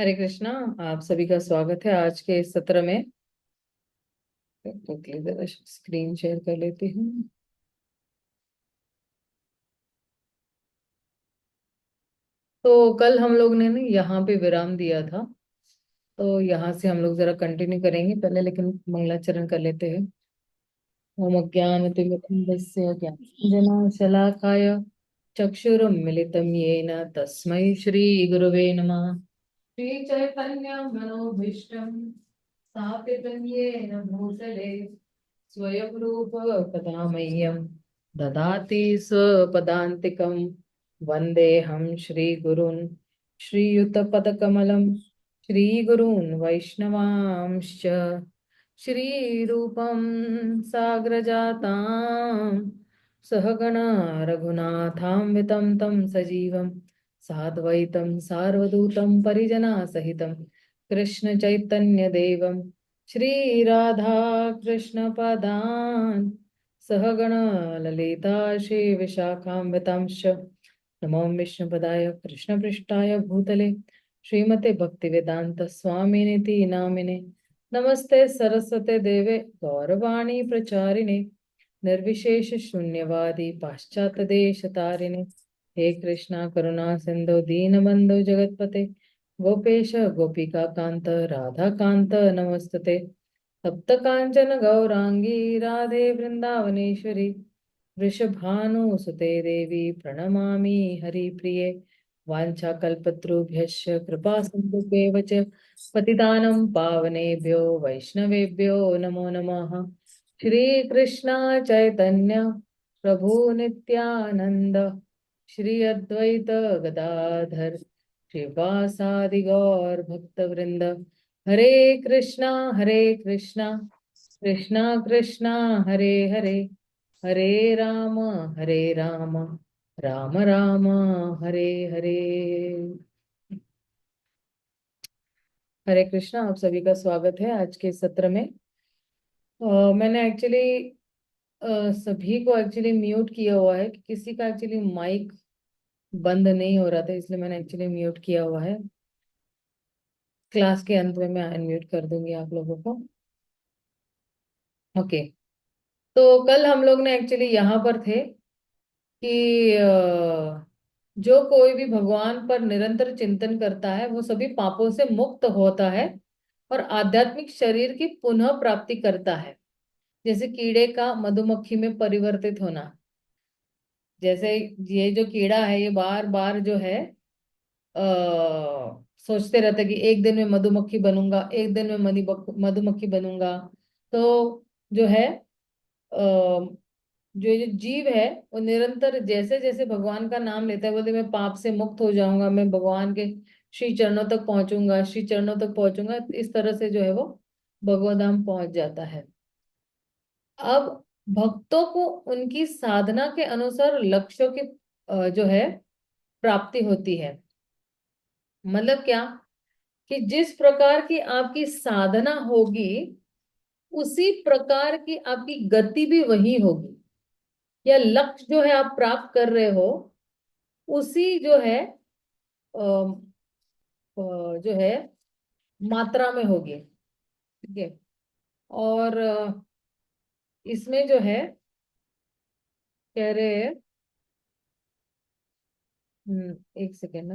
हरे कृष्णा। आप सभी का स्वागत है आज के इस सत्र में। क्विकली जरा स्क्रीन शेयर कर लेती हूँ। तो कल हम लोग ने ना यहाँ पे विराम दिया था, तो यहाँ से हम लोग जरा कंटिन्यू करेंगे पहले, लेकिन मंगलाचरण कर लेते हैं। ओम अज्ञानतिमिरन्धस्य ज्ञानाञ्जनशलाकाय चक्षुरुन्मिलितं येन तस्मै श्रीगुरवे नमः। श्रीचैतन्यमनोभीष्टं स्थापितं येन भूतले स्वयं रूप कदा मह्यं ददाति स्वपदान्तिकं। वन्देऽहं श्रीगुरून् श्रीयुतपदकमलं श्रीगुरून् वैष्णवांश्च श्रीरूपं साग्रजातां सहगणा रघुनाथान्वितं तं सजीवं साद्वैतं सार्वधूतं परिजनासहितं कृष्ण चैतन्य देवं श्रीराधा कृष्णपदान् सहगण ललिता श्रीविशाखान्वितांश्च नमो विष्णुपदाय कृष्णपृष्ठाय भूतले श्रीमते भक्तिवेदांत स्वामिनिति नामिने। नमस्ते सरस्वते देवे गौरवाणी प्रचारिणे निर्विशेष शून्यवादी पाश्चात्य देश तारिणे। हे कृष्णा करुणा सिंधु दीनबंधु जगतपते गोपेश गोपिका कांत राधा कांत नमस्तते। तप्त कांचन गौरांगी राधे वृंदावनेश्वरी वृषभानुसुते देवी प्रणमामि हरिप्रिये। वाञ्छाकल्पतरुभ्यश्च कृपा सिन्धुभ्येव च पतितानं पावनेभ्यो वैष्णवेभ्यो नमो नमः। श्रीकृष्ण चैतन्य प्रभु नित्यानंद श्री अद्वैत गदाधर श्रीवासादि गौर भक्तवृंद। हरे कृष्णा कृष्णा कृष्णा हरे हरे, हरे राम राम राम हरे हरे। हरे कृष्णा, आप सभी का स्वागत है आज के इस सत्र में। मैंने एक्चुअली सभी को एक्चुअली म्यूट किया हुआ है कि किसी का एक्चुअली माइक बंद नहीं हो रहा था, इसलिए मैंने एक्चुअली म्यूट किया हुआ है। क्लास के अंत में मैं अनम्यूट कर दूंगी आप लोगों को। ओके। तो कल हम लोग ने एक्चुअली यहाँ पर थे कि जो कोई भी भगवान पर निरंतर चिंतन करता है वो सभी पापों से मुक्त होता है और आध्यात्मिक शरीर की पुनः प्राप्ति करता है। जैसे कीड़े का मधुमक्खी में परिवर्तित होना, जैसे ये जो कीड़ा है ये बार बार जो है सोचते रहते हैं कि एक दिन में मधुमक्खी बनूंगा, एक दिन में मधुमक्खी बनूंगा। तो जो है जो ये जीव है वो निरंतर जैसे जैसे भगवान का नाम लेता है, बोलते मैं पाप से मुक्त हो जाऊंगा, मैं भगवान के श्री चरणों तक पहुंचूंगा, श्री चरणों तक पहुंचूंगा, इस तरह से जो है वो भगवत धाम पहुंच जाता है। अब भक्तों को उनकी साधना के अनुसार लक्ष्यों की जो है प्राप्ति होती है। मतलब क्या कि जिस प्रकार की आपकी साधना होगी उसी प्रकार की आपकी गति भी वही होगी, या लक्ष्य जो है आप प्राप्त कर रहे हो उसी जो है जो है मात्रा में होगी। ठीक है। और इसमें जो है कह रहे हैं, एक सेकेंड ना।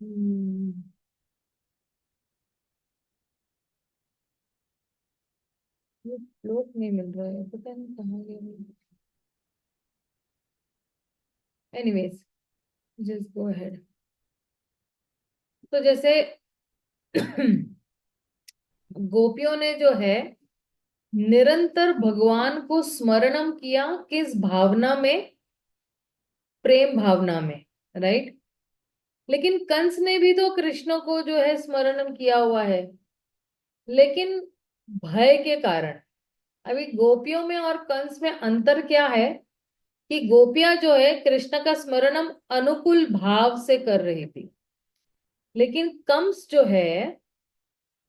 हम्म, ये श्लोक नहीं मिल रहा है, पता नहीं कहाँ गया। Anyways, just go ahead. तो जैसे गोपियों ने जो है निरंतर भगवान को स्मरणम किया, किस भावना में? प्रेम भावना में, राइट। लेकिन कंस ने भी तो कृष्ण को जो है स्मरण किया हुआ है, लेकिन भय के कारण। अभी गोपियों में और कंस में अंतर क्या है कि गोपियां जो है कृष्ण का स्मरणम अनुकूल भाव से कर रही थी, लेकिन कंस जो है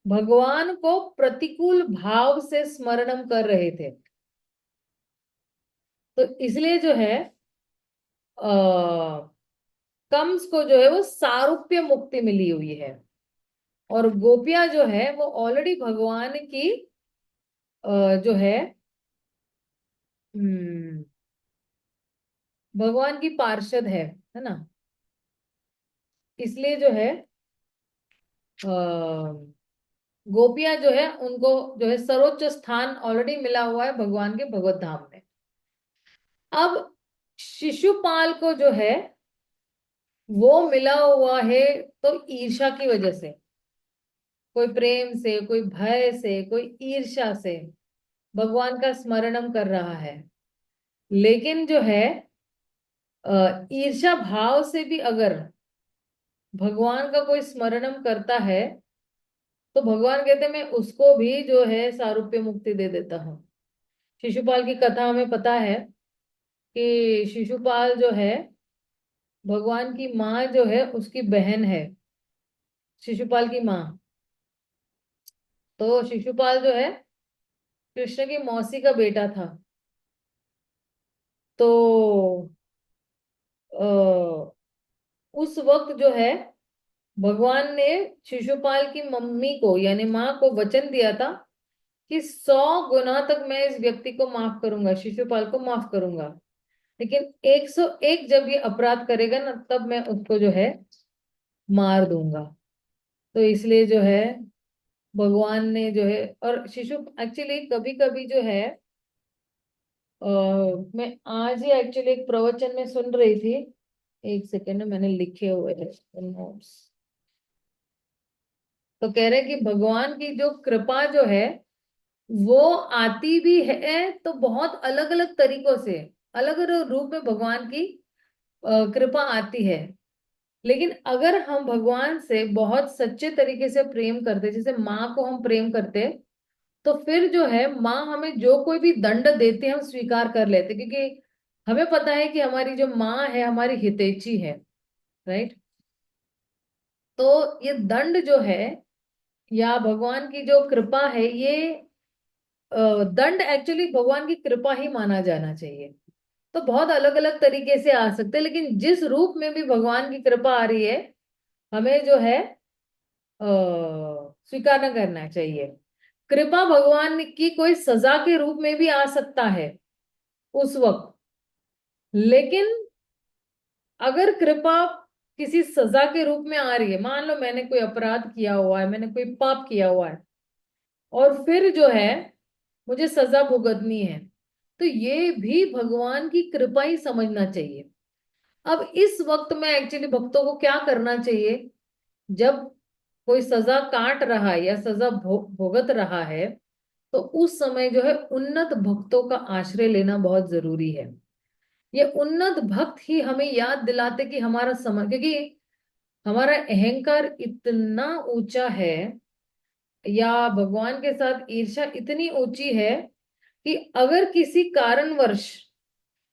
भगवान को प्रतिकूल भाव से स्मरणम कर रहे थे। तो इसलिए जो है आ, कंस को जो है वो सारूप्य मुक्ति मिली हुई है, और गोपियां जो है वो ऑलरेडी भगवान की जो है हम्म, भगवान की पार्षद है ना। इसलिए जो है गोपियां जो है उनको जो है सर्वोच्च स्थान ऑलरेडी मिला हुआ है भगवान के भगवत धाम में। अब शिशुपाल को जो है वो मिला हुआ है तो ईर्ष्या की वजह से, कोई प्रेम से, कोई भय से, कोई ईर्ष्या से भगवान का स्मरणम कर रहा है। लेकिन जो है ईर्ष्या भाव से भी अगर भगवान का कोई स्मरणम करता है तो भगवान कहते हैं मैं उसको भी जो है सारूप्य मुक्ति दे देता हूँ। शिशुपाल की कथा हमें पता है कि शिशुपाल जो है भगवान की माँ जो है उसकी बहन है, शिशुपाल की माँ। तो शिशुपाल जो है कृष्ण की मौसी का बेटा था। तो अ, उस वक्त जो है भगवान ने शिशुपाल की मम्मी को यानी माँ को वचन दिया था कि 100 गुना तक मैं इस व्यक्ति को माफ करूंगा, शिशुपाल को माफ करूंगा, लेकिन 101 जब ये अपराध करेगा ना तब मैं उसको जो है मार दूंगा। तो इसलिए जो है भगवान ने जो है, और शिशु एक्चुअली कभी कभी जो है अ, मैं आज ही एक्चुअली एक प्रवचन में सुन रही थी। एक सेकेंड, मैंने लिखे हुए हैं नोट्स। तो कह रहे कि भगवान की जो कृपा जो है वो आती भी है तो बहुत अलग अलग तरीकों से, अलग अलग रूप में भगवान की कृपा आती है। लेकिन अगर हम भगवान से बहुत सच्चे तरीके से प्रेम करते, जैसे माँ को हम प्रेम करते, तो फिर जो है माँ हमें जो कोई भी दंड देते हैं हम स्वीकार कर लेते, क्योंकि हमें पता है कि हमारी जो माँ है हमारी हितैषी है, राइट। तो ये दंड जो है या भगवान की जो कृपा है, ये दंड एक्चुअली भगवान की कृपा ही माना जाना चाहिए। तो बहुत अलग अलग तरीके से आ सकते हैं, लेकिन जिस रूप में भी भगवान की कृपा आ रही है हमें जो है स्वीकार न करना चाहिए। कृपा भगवान की कोई सजा के रूप में भी आ सकता है उस वक्त, लेकिन अगर कृपा किसी सजा के रूप में आ रही है, मान लो मैंने कोई अपराध किया हुआ है, मैंने कोई पाप किया हुआ है और फिर जो है मुझे सजा भुगतनी है, तो ये भी भगवान की कृपा ही समझना चाहिए। अब इस वक्त में एक्चुअली भक्तों को क्या करना चाहिए, जब कोई सजा काट रहा है या सजा भुगत रहा है, तो उस समय जो है उन्नत भक्तों का आश्रय लेना बहुत जरूरी है। ये उन्नत भक्त ही हमें याद दिलाते कि हमारा समय, क्योंकि हमारा अहंकार इतना ऊंचा है या भगवान के साथ ईर्ष्या इतनी ऊंची है कि अगर किसी कारणवश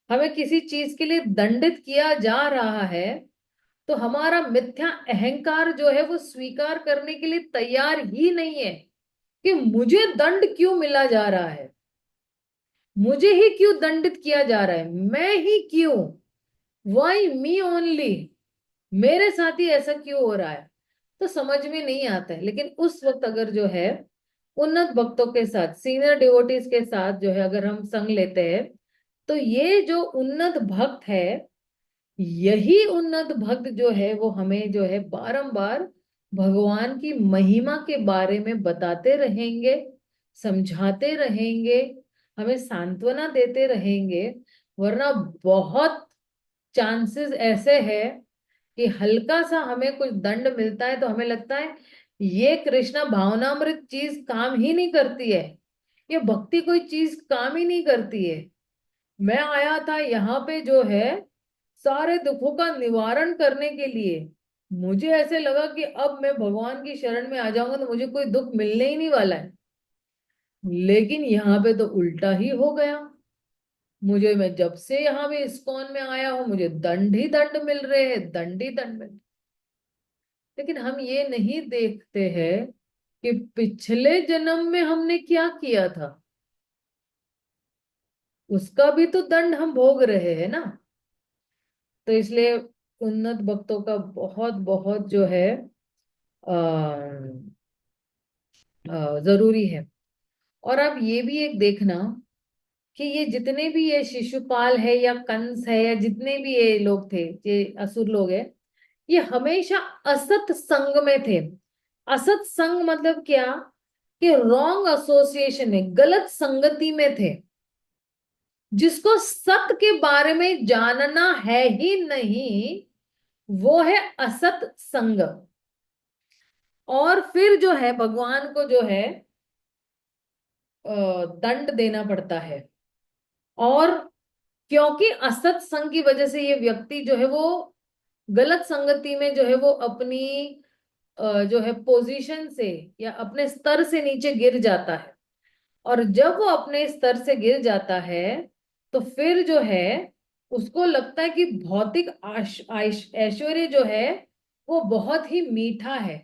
हमें किसी चीज के लिए दंडित किया जा रहा है तो हमारा मिथ्या अहंकार जो है वो स्वीकार करने के लिए तैयार ही नहीं है कि मुझे दंड क्यों मिला जा रहा है, मुझे ही क्यों दंडित किया जा रहा है, मैं ही क्यों, वाई मी ओनली, मेरे साथ ही ऐसा क्यों हो रहा है। तो समझ में नहीं आता है। लेकिन उस वक्त अगर जो है उन्नत भक्तों के साथ, सीनियर डिवोटीज के साथ जो है अगर हम संग लेते हैं, तो ये जो उन्नत भक्त है, यही उन्नत भक्त जो है वो हमें जो है बारंबार भगवान की महिमा के बारे में बताते रहेंगे, समझाते रहेंगे, हमें सांत्वना देते रहेंगे। वरना बहुत चांसेस ऐसे है कि हल्का सा हमें कुछ दंड मिलता है तो हमें लगता है ये कृष्णा भावनामृत चीज काम ही नहीं करती है, ये भक्ति कोई चीज काम ही नहीं करती है। मैं आया था यहाँ पे जो है सारे दुखों का निवारण करने के लिए मुझे ऐसे लगा कि अब मैं भगवान की शरण में आ जाऊंगा तो मुझे कोई दुख मिलने ही नहीं वाला है। लेकिन यहाँ पे तो उल्टा ही हो गया। मुझे, मैं जब से यहाँ पे इस्कॉन में आया हूं, मुझे दंड ही दंड मिल रहे हैं, दंड ही दंड मिल। लेकिन हम ये नहीं देखते हैं कि पिछले जन्म में हमने क्या किया था, उसका भी तो दंड हम भोग रहे हैं ना। तो इसलिए उन्नत भक्तों का बहुत बहुत जो है जरूरी है। और आप ये भी एक देखना कि ये जितने भी ये शिशुपाल है या कंस है या जितने भी ये लोग थे, ये असुर लोग है, ये हमेशा असत संग में थे। असत संग मतलब क्या, कि रॉन्ग एसोसिएशन में, गलत संगति में थे। जिसको सत के बारे में जानना है ही नहीं, वो है असत संग। और फिर जो है भगवान को जो है दंड देना पड़ता है। और क्योंकि असत संग की वजह से ये व्यक्ति जो है वो गलत संगति में जो है वो अपनी जो है पोजीशन से या अपने स्तर से नीचे गिर जाता है। और जब वो अपने स्तर से गिर जाता है तो फिर जो है उसको लगता है कि भौतिक ऐश्वर्य जो है वो बहुत ही मीठा है।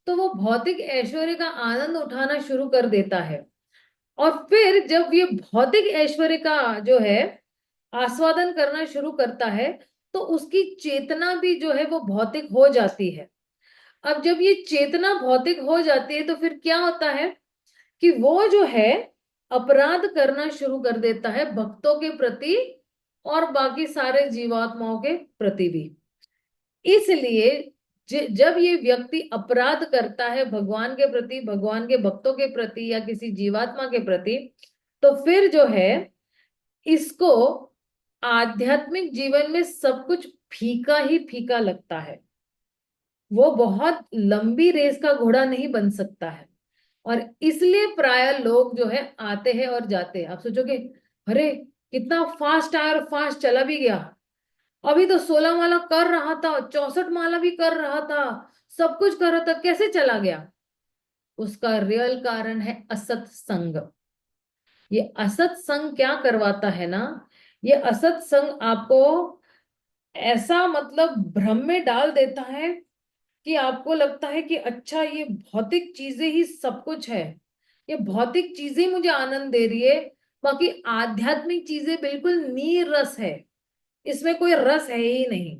तो वो भौतिक ऐश्वर्य का आनंद उठाना शुरू कर देता है। और फिर जब ये भौतिक ऐश्वर्य का जो है आस्वादन करना शुरू करता है तो उसकी चेतना भी जो है वो भौतिक हो जाती है। अब जब ये चेतना भौतिक हो जाती है तो फिर क्या होता है कि वो जो है अपराध करना शुरू कर देता है भक्तों के प्रति और बाकी सारे जीवात्माओं के प्रति भी। इसलिए जब ये व्यक्ति अपराध करता है भगवान के प्रति, भगवान के भक्तों के प्रति या किसी जीवात्मा के प्रति, तो फिर जो है इसको आध्यात्मिक जीवन में सब कुछ फीका ही फीका लगता है। वो बहुत लंबी रेस का घोड़ा नहीं बन सकता है। और इसलिए प्राय लोग जो है आते हैं और जाते हैं। आप सोचोगे अरे कितना फास्ट आया और फास्ट चला भी गया, अभी तो 16 माला कर रहा था, 64 माला भी कर रहा था, सब कुछ कर रहा था, कैसे चला गया? उसका रियल कारण है असत संग। ये असत संग क्या करवाता है ना, ये असत संग आपको ऐसा मतलब भ्रम में डाल देता है कि आपको लगता है कि अच्छा ये भौतिक चीजें ही सब कुछ है, ये भौतिक चीजें मुझे आनंद दे रही है, बाकी आध्यात्मिक चीजें बिल्कुल नीर रस है, इसमें कोई रस है ही नहीं।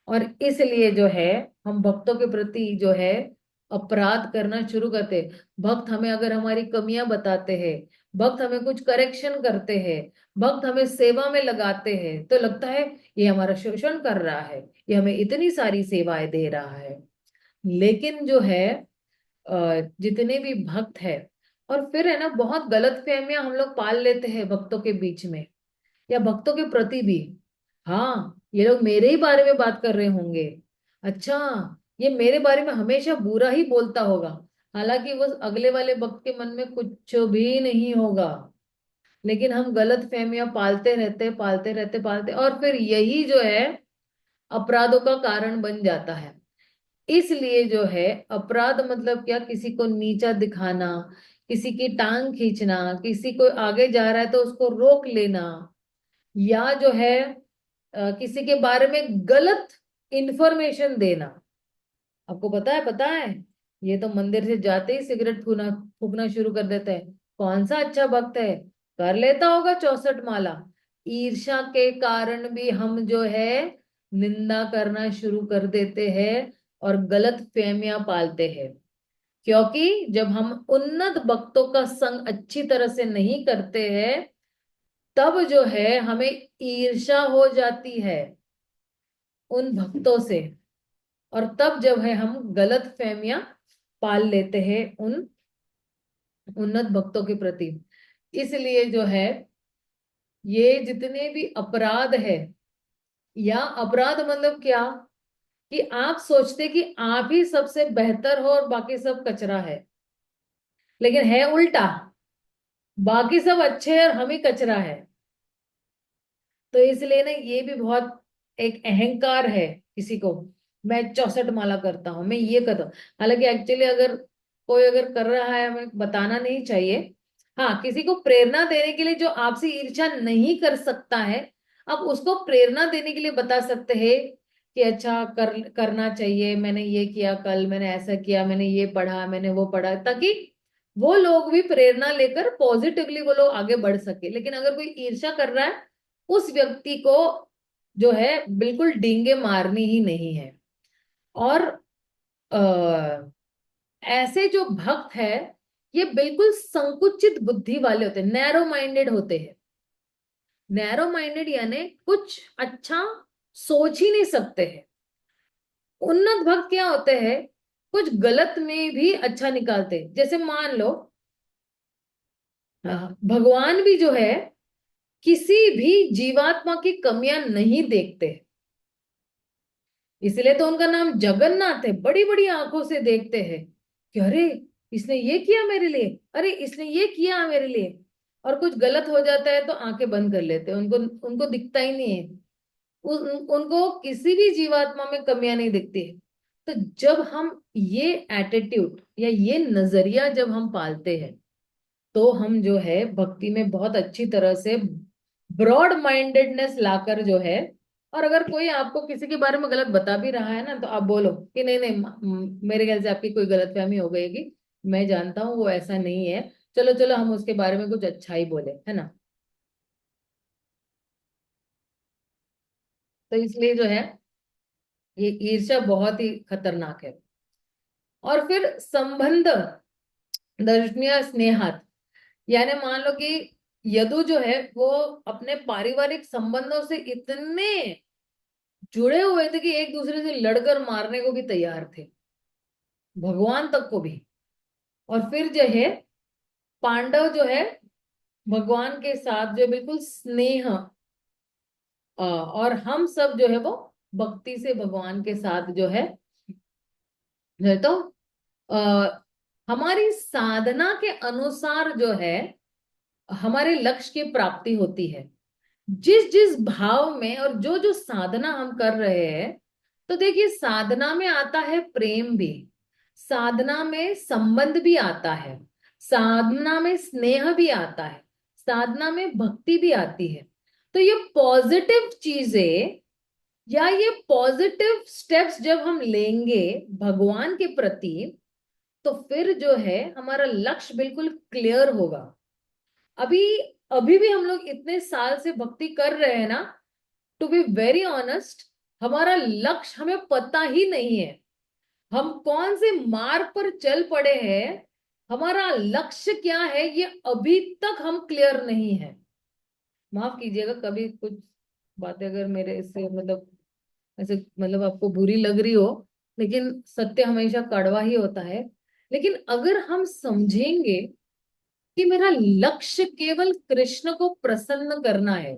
और इसलिए जो है हम भक्तों के प्रति जो है अपराध करना शुरू करते। भक्त हमें अगर हमारी कमियां बताते हैं, भक्त हमें कुछ करेक्शन करते हैं, भक्त हमें सेवा में लगाते हैं, तो लगता है ये हमारा शोषण कर रहा है, ये हमें इतनी सारी सेवाएं दे रहा है। लेकिन जो है जितने भी भक्त है, और फिर है ना बहुत गलत फहमियां हम लोग पाल लेते हैं भक्तों के बीच में या भक्तों के प्रति भी। हाँ, ये लोग मेरे ही बारे में बात कर रहे होंगे, अच्छा ये मेरे बारे में हमेशा बुरा ही बोलता होगा। हालांकि वो अगले वाले भक्त के मन में कुछ भी नहीं होगा। लेकिन हम गलत फहमियां पालते रहते पालते रहते पालते, और फिर यही जो है अपराधों का कारण बन जाता है। इसलिए जो है अपराध मतलब क्या, किसी को नीचा दिखाना, किसी की टांग खींचना, किसी को आगे जा रहा है तो उसको रोक लेना, या जो है किसी के बारे में गलत इंफॉर्मेशन देना। आपको पता है ये तो मंदिर से जाते ही सिगरेट फूना फूकना शुरू कर देते हैं। कौन सा अच्छा भक्त है, कर लेता होगा 64 माला। ईर्ष्या के कारण भी हम जो है निंदा करना शुरू कर देते हैं और गलत फहमियां पालते हैं। क्योंकि जब हम उन्नत भक्तों का संग अच्छी तरह से नहीं करते हैं तब जो है हमें ईर्ष्या हो जाती है उन भक्तों से। और तब जब है हम गलत फहमियां पाल लेते हैं उन उन्नत भक्तों के प्रति। इसलिए जो है ये जितने भी अपराध है, या अपराध मतलब क्या, कि आप सोचते कि आप ही सबसे बेहतर हो और बाकी सब कचरा है, लेकिन है उल्टा, बाकी सब अच्छे हैं और हम ही कचरा है। तो इसलिए ना ये भी बहुत एक अहंकार है किसी को, मैं 64 माला करता हूँ, मैं ये करता हूँ। हालांकि एक्चुअली अगर कोई अगर कर रहा है, हमें बताना नहीं चाहिए। हाँ, किसी को प्रेरणा देने के लिए जो आपसे ईर्ष्या नहीं कर सकता है, आप उसको प्रेरणा देने के लिए बता सकते हैं कि अच्छा करना चाहिए, मैंने ये किया, कल मैंने ऐसा किया, मैंने ये पढ़ा, मैंने वो पढ़ा, ताकि वो लोग भी प्रेरणा लेकर पॉजिटिवली वो लोग आगे बढ़ सके। लेकिन अगर कोई ईर्ष्या कर रहा है, उस व्यक्ति को जो है बिल्कुल डींगे मारनी ही नहीं है। और ऐसे जो भक्त है, ये बिल्कुल संकुचित बुद्धि वाले होते हैं, नैरो माइंडेड होते हैं। नैरो माइंडेड यानी कुछ अच्छा सोच ही नहीं सकते हैं। उन्नत भक्त क्या होते हैं, कुछ गलत में भी अच्छा निकालते हैं। जैसे मान लो भगवान भी जो है किसी भी जीवात्मा की कमियां नहीं देखते, इसलिए तो उनका नाम जगन्नाथ है। बड़ी बड़ी आंखों से देखते हैं कि अरे इसने ये किया मेरे लिए, अरे इसने ये किया मेरे लिए। और कुछ गलत हो जाता है तो आंखें बंद कर लेते हैं, उनको उनको दिखता ही नहीं है। उनको किसी भी जीवात्मा में कमियां नहीं दिखती है। तो जब हम ये एटीट्यूड या ये नजरिया जब हम पालते हैं, तो हम जो है भक्ति में बहुत अच्छी तरह से ब्रॉड माइंडेडनेस लाकर जो है। और अगर कोई आपको किसी के बारे में गलत बता भी रहा है ना, तो आप बोलो कि नहीं नहीं, मेरे ख्याल से आपकी कोई गलतफहमी हो गई, मैं जानता हूँ वो ऐसा नहीं है, चलो चलो हम उसके बारे में कुछ अच्छा ही बोले, है ना। तो इसलिए जो है ये ईर्ष्या बहुत ही खतरनाक है। और फिर संबंध दर्शनीय स्नेहात, यानी मान लो कि यदु जो है वो अपने पारिवारिक संबंधों से इतने जुड़े हुए थे कि एक दूसरे से लड़कर मारने को भी तैयार थे, भगवान तक को भी। और फिर जो है पांडव जो है भगवान के साथ जो बिल्कुल स्नेह, और हम सब जो है वो भक्ति से भगवान के साथ जो है तो आ, हमारी साधना के अनुसार जो है हमारे लक्ष्य की प्राप्ति होती है। जिस जिस भाव में और जो जो साधना हम कर रहे हैं, तो देखिए साधना में आता है प्रेम भी, साधना में संबंध भी आता है, साधना में स्नेह भी आता है, साधना में भक्ति भी आती है। तो ये पॉजिटिव चीजें या ये पॉजिटिव स्टेप्स जब हम लेंगे भगवान के प्रति, तो फिर जो है हमारा लक्ष्य बिल्कुल क्लियर होगा। अभी अभी भी हम लोग इतने साल से भक्ति कर रहे हैं ना, टू बी वेरी ऑनेस्ट, हमारा लक्ष्य हमें पता ही नहीं है। हम कौन से मार्ग पर चल पड़े हैं, हमारा लक्ष्य क्या है, ये अभी तक हम क्लियर नहीं है। माफ कीजिएगा कभी कुछ बातें अगर मेरे इससे मतलब ऐसे मतलब आपको बुरी लग रही हो, लेकिन सत्य हमेशा कड़वा ही होता है। लेकिन अगर हम समझेंगे कि मेरा लक्ष्य केवल कृष्ण को प्रसन्न करना है,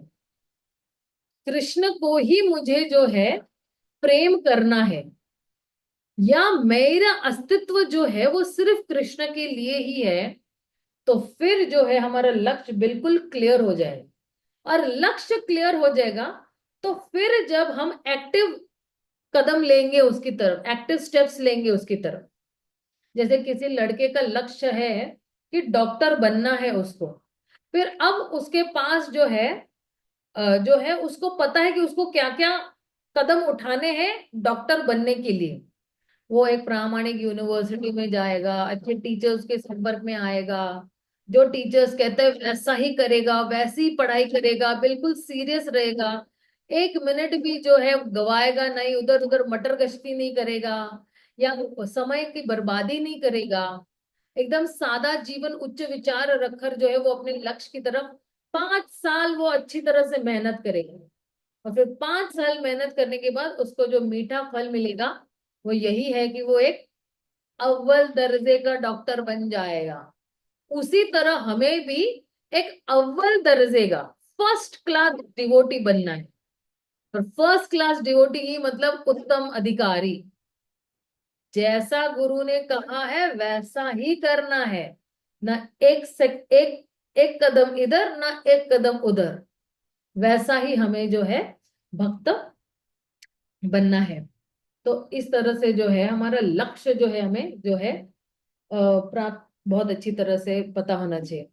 कृष्ण को ही मुझे जो है प्रेम करना है, या मेरा अस्तित्व जो है वो सिर्फ कृष्ण के लिए ही है, तो फिर जो है हमारा लक्ष्य बिल्कुल क्लियर हो जाएगा। और लक्ष्य क्लियर हो जाएगा तो फिर जब हम एक्टिव कदम लेंगे उसकी तरफ, एक्टिव स्टेप्स लेंगे उसकी तरफ। जैसे किसी लड़के का लक्ष्य है कि डॉक्टर बनना है उसको, फिर अब उसके पास जो है उसको पता है कि उसको क्या क्या कदम उठाने हैं डॉक्टर बनने के लिए। वो एक प्रामाणिक यूनिवर्सिटी में जाएगा, अच्छे टीचर्स के संपर्क में आएगा, जो टीचर्स कहते हैं वैसा ही करेगा, वैसी ही पढ़ाई करेगा, बिल्कुल सीरियस रहेगा, एक मिनट भी जो है गवाएगा नहीं, उधर उधर मटर गश्ती नहीं करेगा, या समय की बर्बादी नहीं करेगा, एकदम सादा जीवन उच्च विचार रखकर जो है वो अपने लक्ष्य की तरफ 5 साल वो अच्छी तरह से मेहनत करेगा। और फिर 5 साल मेहनत करने के बाद उसको जो मीठा फल मिलेगा वो यही है कि वो एक अव्वल दर्जे का डॉक्टर बन जाएगा। उसी तरह हमें भी एक अव्वल दर्जे का फर्स्ट क्लास डिवोटी बनना है। और फर्स्ट क्लास डिवोटी ही मतलब उत्तम अधिकारी, जैसा गुरु ने कहा है वैसा ही करना है, ना एक कदम इधर ना एक कदम उधर, वैसा ही हमें जो है भक्त बनना है। तो इस तरह से जो है हमारा लक्ष्य जो है हमें जो है प्राप्त बहुत अच्छी तरह से पता होना चाहिए।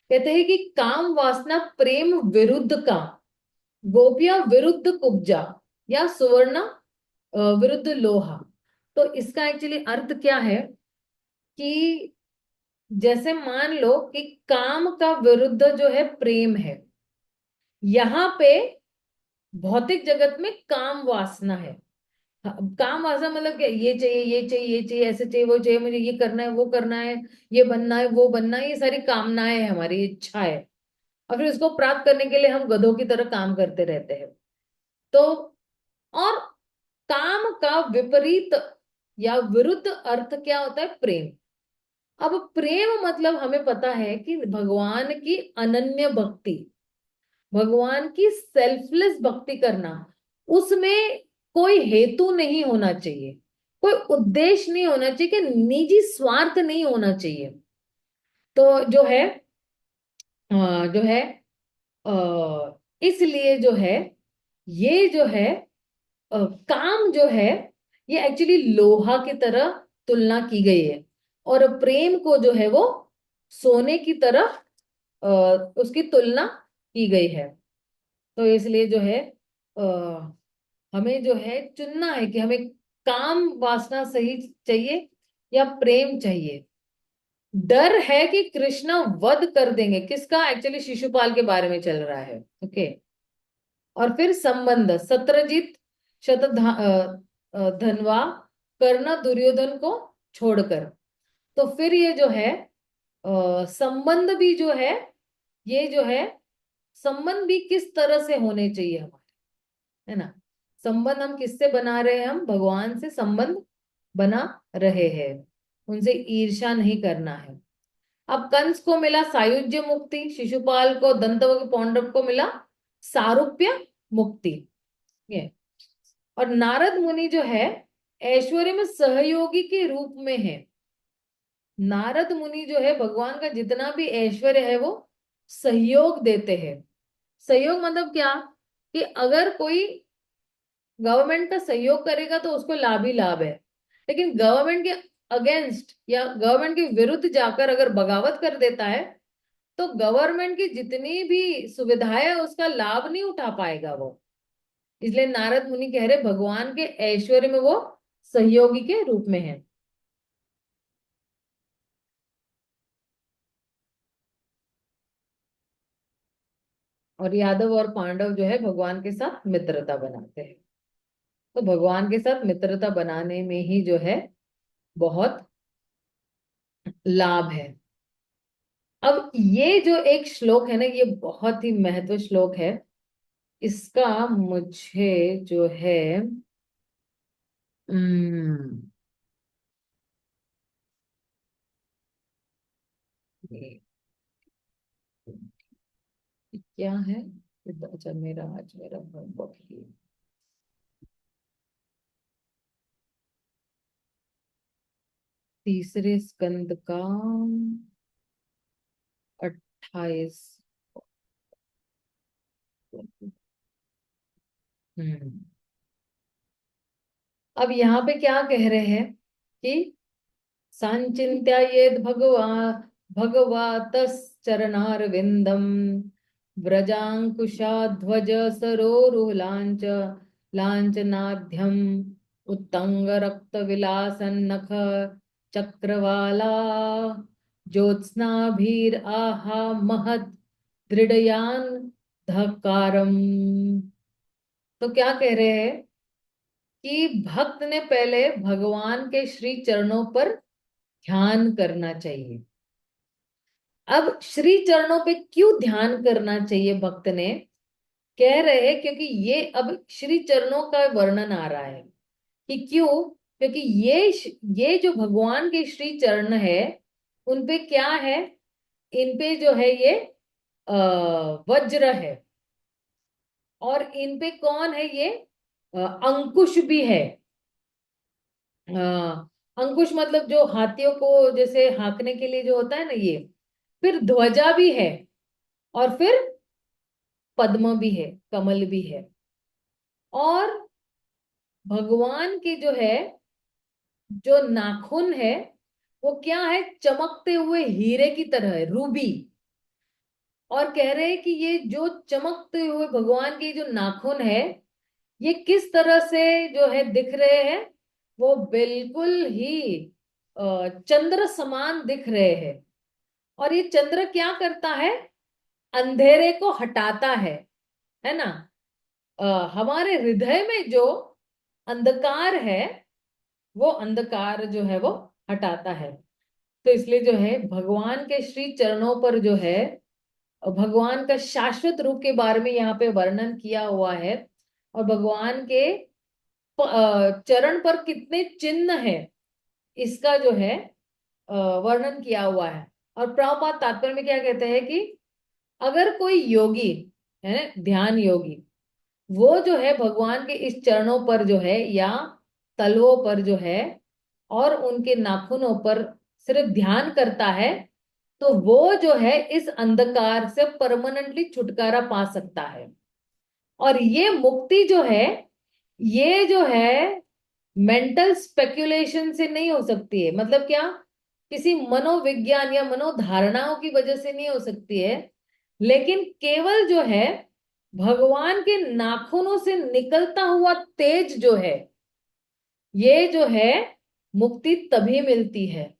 कहते हैं कि काम वासना प्रेम विरुद्ध काम, गोपियां विरुद्ध कुब्जा, या सुवर्ण विरुद्ध लोहा। तो इसका एक्चुअली अर्थ क्या है कि जैसे मान लो कि काम का विरुद्ध जो है प्रेम है, यहाँ पे भौतिक जगत में काम वासना है। हाँ, काम वासना मतलब क्या, ये चाहिए ये चाहिए ये चाहिए ऐसे चाहिए वो चाहिए, मुझे ये करना है वो करना है, ये बनना है वो बनना है, ये सारी कामनाएं हैं, हमारी इच्छा है। और फिर उसको प्राप्त करने के लिए हम गधों की तरह काम करते रहते हैं। तो और काम का विपरीत या विरुद्ध अर्थ क्या होता है, प्रेम। अब प्रेम मतलब हमें पता है कि भगवान की अनन्य भक्ति, भगवान की सेल्फलेस भक्ति करना, उसमें कोई हेतु नहीं होना चाहिए, कोई उद्देश्य नहीं होना चाहिए, कि निजी स्वार्थ नहीं होना चाहिए। तो जो है जो है इसलिए जो है ये जो है काम जो है ये एक्चुअली लोहा की तरह तुलना की गई है, और प्रेम को जो है वो सोने की तरह अ, उसकी तुलना की गई है। तो इसलिए जो है हमें जो है चुनना है कि हमें काम वासना सही चाहिए या प्रेम चाहिए। डर है कि कृष्ण वध कर देंगे, किसका, एक्चुअली शिशुपाल के बारे में चल रहा है। ओके। और फिर संबंध, सत्रजीत धनवा कर्ण दुर्योधन को छोड़कर। तो फिर ये जो है संबंध भी जो ये जो है संबंध भी किस तरह से होने चाहिए हमारे, है ना। संबंध हम किससे बना रहे हैं, हम भगवान से संबंध बना रहे हैं, उनसे ईर्ष्या नहीं करना है। अब कंस को मिला सायुज्य मुक्ति, शिशुपाल को दंतवक्र पौंड्रव को मिला सारूप्य मुक्ति। ये और नारद मुनि जो है ऐश्वर्य में सहयोगी के रूप में है। नारद मुनि जो है भगवान का जितना भी ऐश्वर्य है वो सहयोग देते हैं। सहयोग मतलब क्या, कि अगर कोई गवर्नमेंट का सहयोग करेगा तो उसको लाभ ही लाभ है, लेकिन गवर्नमेंट के अगेंस्ट या गवर्नमेंट के विरुद्ध जाकर अगर बगावत कर देता है तो गवर्नमेंट की जितनी भी सुविधाएं है उसका लाभ नहीं उठा पाएगा वो। इसलिए नारद मुनि कह रहे भगवान के ऐश्वर्य में वो सहयोगी के रूप में है। और यादव और पांडव जो है भगवान के साथ मित्रता बनाते हैं। तो भगवान के साथ मित्रता बनाने में ही जो है बहुत लाभ है। अब ये जो एक श्लोक है ना, ये बहुत ही महत्व श्लोक है। इसका मुझे जो है हम्म, ये क्या है, अच्छा मेरा आज मेरा होमवर्क ही तीसरे स्कंद का 28। हम्म। अब यहाँ पे क्या कह रहे हैं कि सांचिन्त्यायेद भगवातश्चरणारविन्दम् व्रजाङ्कुशाध्वज सरोरुह लाञ्छनाढ्यम् उत्तङ्गरक्तविलासन्नख चक्रवाला ज्योत्स्नाभिराहा महद् दृढ़यान धकारम। तो क्या कह रहे हैं कि भक्त ने पहले भगवान के श्री चरणों पर ध्यान करना चाहिए। अब श्री चरणों पे क्यों ध्यान करना चाहिए भक्त ने, कह रहे हैं क्योंकि ये अब श्री चरणों का वर्णन आ रहा है कि क्यों, क्योंकि ये जो भगवान के श्री चरण है उन पे क्या है, इन पे जो है ये वज्र है, और इन पे कौन है ये अंकुश भी है। अंकुश मतलब जो हाथियों को जैसे हाँकने के लिए जो होता है ना ये, फिर ध्वजा भी है, और फिर पद्म भी है, कमल भी है। और भगवान के जो है, जो नाखून है, वो क्या है, चमकते हुए हीरे की तरह है, रूबी। और कह रहे हैं कि ये जो चमकते हुए भगवान के जो नाखून है, ये किस तरह से जो है दिख रहे हैं, वो बिल्कुल ही चंद्र समान दिख रहे हैं। और ये चंद्र क्या करता है, अंधेरे को हटाता है ना। हमारे हृदय में जो अंधकार है, वो अंधकार जो है वो हटाता है। तो इसलिए जो है भगवान के श्री चरणों पर जो है, भगवान का शाश्वत रूप के बारे में यहाँ पे वर्णन किया हुआ है। और भगवान के चरण पर कितने चिन्ह है, इसका जो है वर्णन किया हुआ है। और प्रभुपाद तात्पर्य में क्या कहते हैं कि अगर कोई योगी है, ध्यान योगी, वो जो है भगवान के इस चरणों पर जो है, या तलवों पर जो है, और उनके नाखूनों पर सिर्फ ध्यान करता है, तो वो जो है इस अंधकार से परमानेंटली छुटकारा पा सकता है। और ये मुक्ति जो है, ये जो है मेंटल स्पेक्युलेशन से नहीं हो सकती है। मतलब क्या, किसी मनोविज्ञान या मनोधारणाओं की वजह से नहीं हो सकती है, लेकिन केवल जो है भगवान के नाखूनों से निकलता हुआ तेज जो है, ये जो है मुक्ति तभी मिलती है।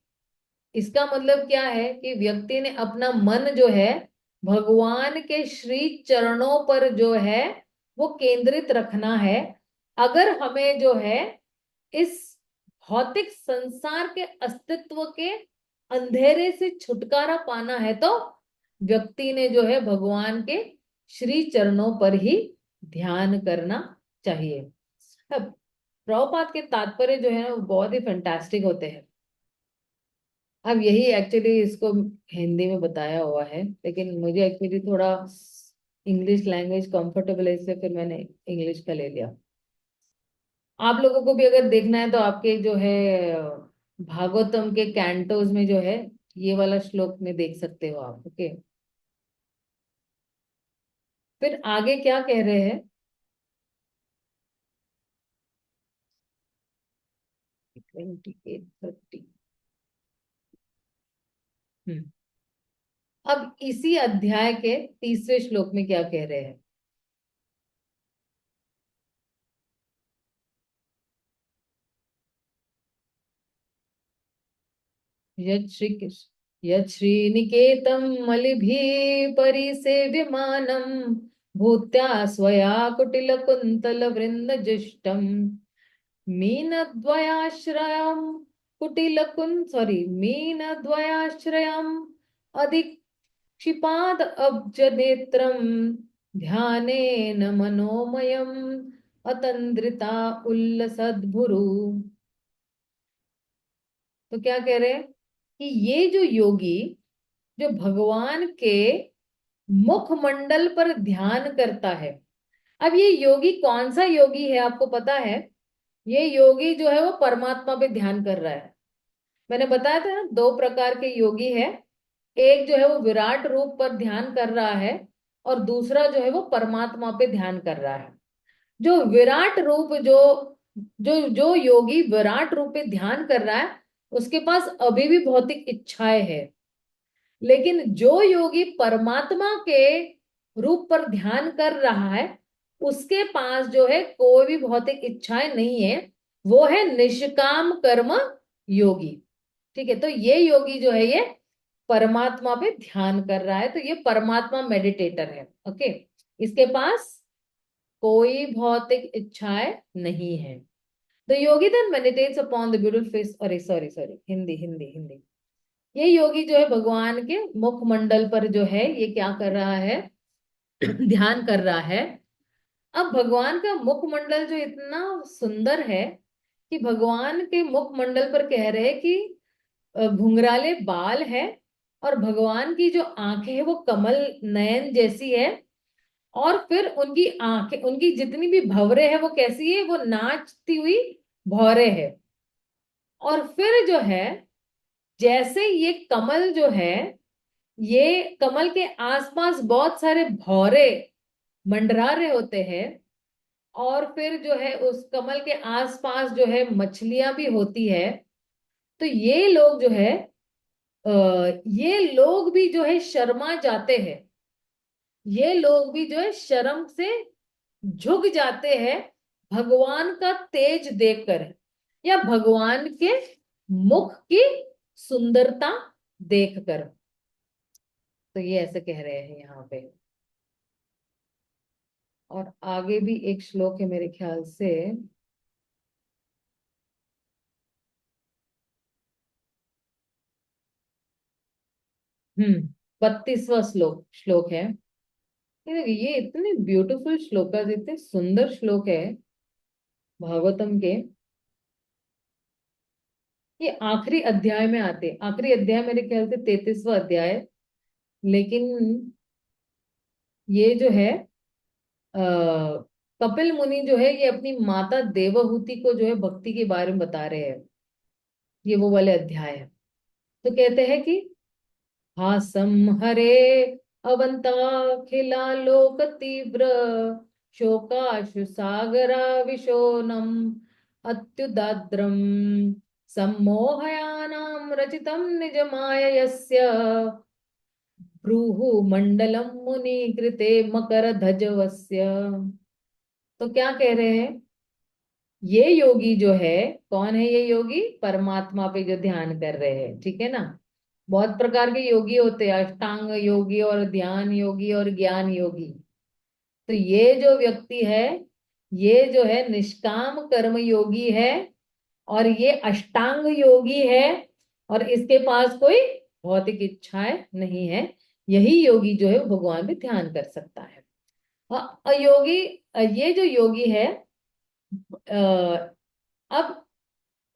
इसका मतलब क्या है कि व्यक्ति ने अपना मन जो है भगवान के श्री चरणों पर जो है वो केंद्रित रखना है। अगर हमें जो है इस भौतिक संसार के अस्तित्व के अंधेरे से छुटकारा पाना है, तो व्यक्ति ने जो है भगवान के श्री चरणों पर ही ध्यान करना चाहिए। अब प्रभुपाद के तात्पर्य जो है ना, वो बहुत ही फैंटास्टिक होते हैं। अब यही एक्चुअली इसको हिंदी में बताया हुआ है, लेकिन मुझे एक्चुअली थोड़ा इंग्लिश लैंग्वेज कंफर्टेबल है, इसलिए फिर मैंने इंग्लिश का ले लिया। आप लोगों को भी अगर देखना है तो आपके जो है भागवतम के कैंटोज में जो है ये वाला श्लोक में देख सकते हो आप। ओके, फिर आगे क्या कह रहे हैं। 28:30। हम्म। अब इसी अध्याय के तीसरे श्लोक में क्या कह रहे हैं। यत् श्री कृष्ण यत् श्रीनिकेतं मलिभिः परिसेव्यमानं भूत्या स्वया कुटिलकुन्तलवृन्दजुष्टम् मीनद्वयाश्रयम् मीनद्वयाश्रयम् अधिक्षिपाद अब्जनेत्रम् ध्यानेन मनोमयम् अतन्द्रिता उल्लसद्भुरु। तो क्या कह रहे हैं कि ये जो योगी जो भगवान के मुखमंडल पर ध्यान करता है। अब ये योगी कौन सा योगी है आपको पता है। ये योगी जो है वो परमात्मा पे ध्यान कर रहा है। मैंने बताया था ना, दो प्रकार के योगी है। एक जो है वो विराट रूप पर ध्यान कर रहा है, और दूसरा जो है वो परमात्मा पे ध्यान कर रहा है। जो विराट रूप जो जो जो योगी विराट रूप पे ध्यान कर रहा है, उसके पास अभी भी भौतिक इच्छाएं हैं। लेकिन जो योगी परमात्मा के रूप पर ध्यान कर रहा है, उसके पास जो है कोई भी भौतिक इच्छाएं नहीं है। वो है निष्काम कर्म योगी। ठीक है, तो ये योगी जो है ये परमात्मा पे ध्यान कर रहा है, तो ये परमात्मा मेडिटेटर है। ओके, इसके पास कोई भौतिक इच्छाएं नहीं है। The yogi then meditates upon the beautiful face, अरे सॉरी सॉरी, हिंदी हिंदी हिंदी। ये योगी जो है भगवान के मुखमंडल पर जो है ये क्या कर रहा है, ध्यान कर रहा है। अब भगवान का मुखमंडल जो इतना सुंदर है कि भगवान के मुखमंडल पर कह रहे हैं कि घुंघराले बाल है, और भगवान की जो आंखें है वो कमल नयन जैसी है। और फिर उनकी आंखें, उनकी जितनी भी भवरे है वो कैसी है, वो नाचती हुई भौरे है। और फिर जो है जैसे ये कमल जो है, ये कमल के आसपास बहुत सारे भौरे मंडरा रहे होते हैं, और फिर जो है उस कमल के आसपास जो है मछलियां भी होती है। तो ये लोग जो है ये लोग भी जो है शर्मा जाते हैं। ये लोग भी जो है शर्म से झुक जाते हैं भगवान का तेज देखकर, या भगवान के मुख की सुंदरता देखकर। तो ये ऐसे कह रहे हैं यहाँ पे। और आगे भी एक श्लोक है मेरे ख्याल से। 32वां श्लोक श्लोक है। ये देखिए, ये इतने ब्यूटीफुल श्लोक है, इतने सुंदर श्लोक है भागवतम के। ये आखिरी अध्याय में आते, आखिरी अध्याय मेरे ख्याल से 33वां अध्याय। लेकिन ये जो है कपिल मुनि जो है ये अपनी माता देवहूति को जो है भक्ति के बारे में बता रहे हैं। ये वो वाले अध्याय है। तो कहते हैं कि हासं हरे अवंताखिलालोक तीव्र शोकाशु सागरा विशोनम अत्युदाद्रम सम्मोहयानां रचितं निजमायस्य भ्रूः मंडलम मुनि कृते मकर ध्वजवस्य। तो क्या कह रहे हैं, ये योगी जो है, कौन है ये योगी, परमात्मा पे जो ध्यान कर रहे हैं, ठीक है ना। बहुत प्रकार के योगी होते हैं, अष्टांग योगी और ध्यान योगी और ज्ञान योगी। तो ये जो व्यक्ति है, ये जो है निष्काम कर्म योगी है, और ये अष्टांग योगी है, और इसके पास कोई भौतिक इच्छाएं नहीं है। यही योगी जो है वो भगवान पे ध्यान कर सकता है। अयोगी, ये जो योगी है, अब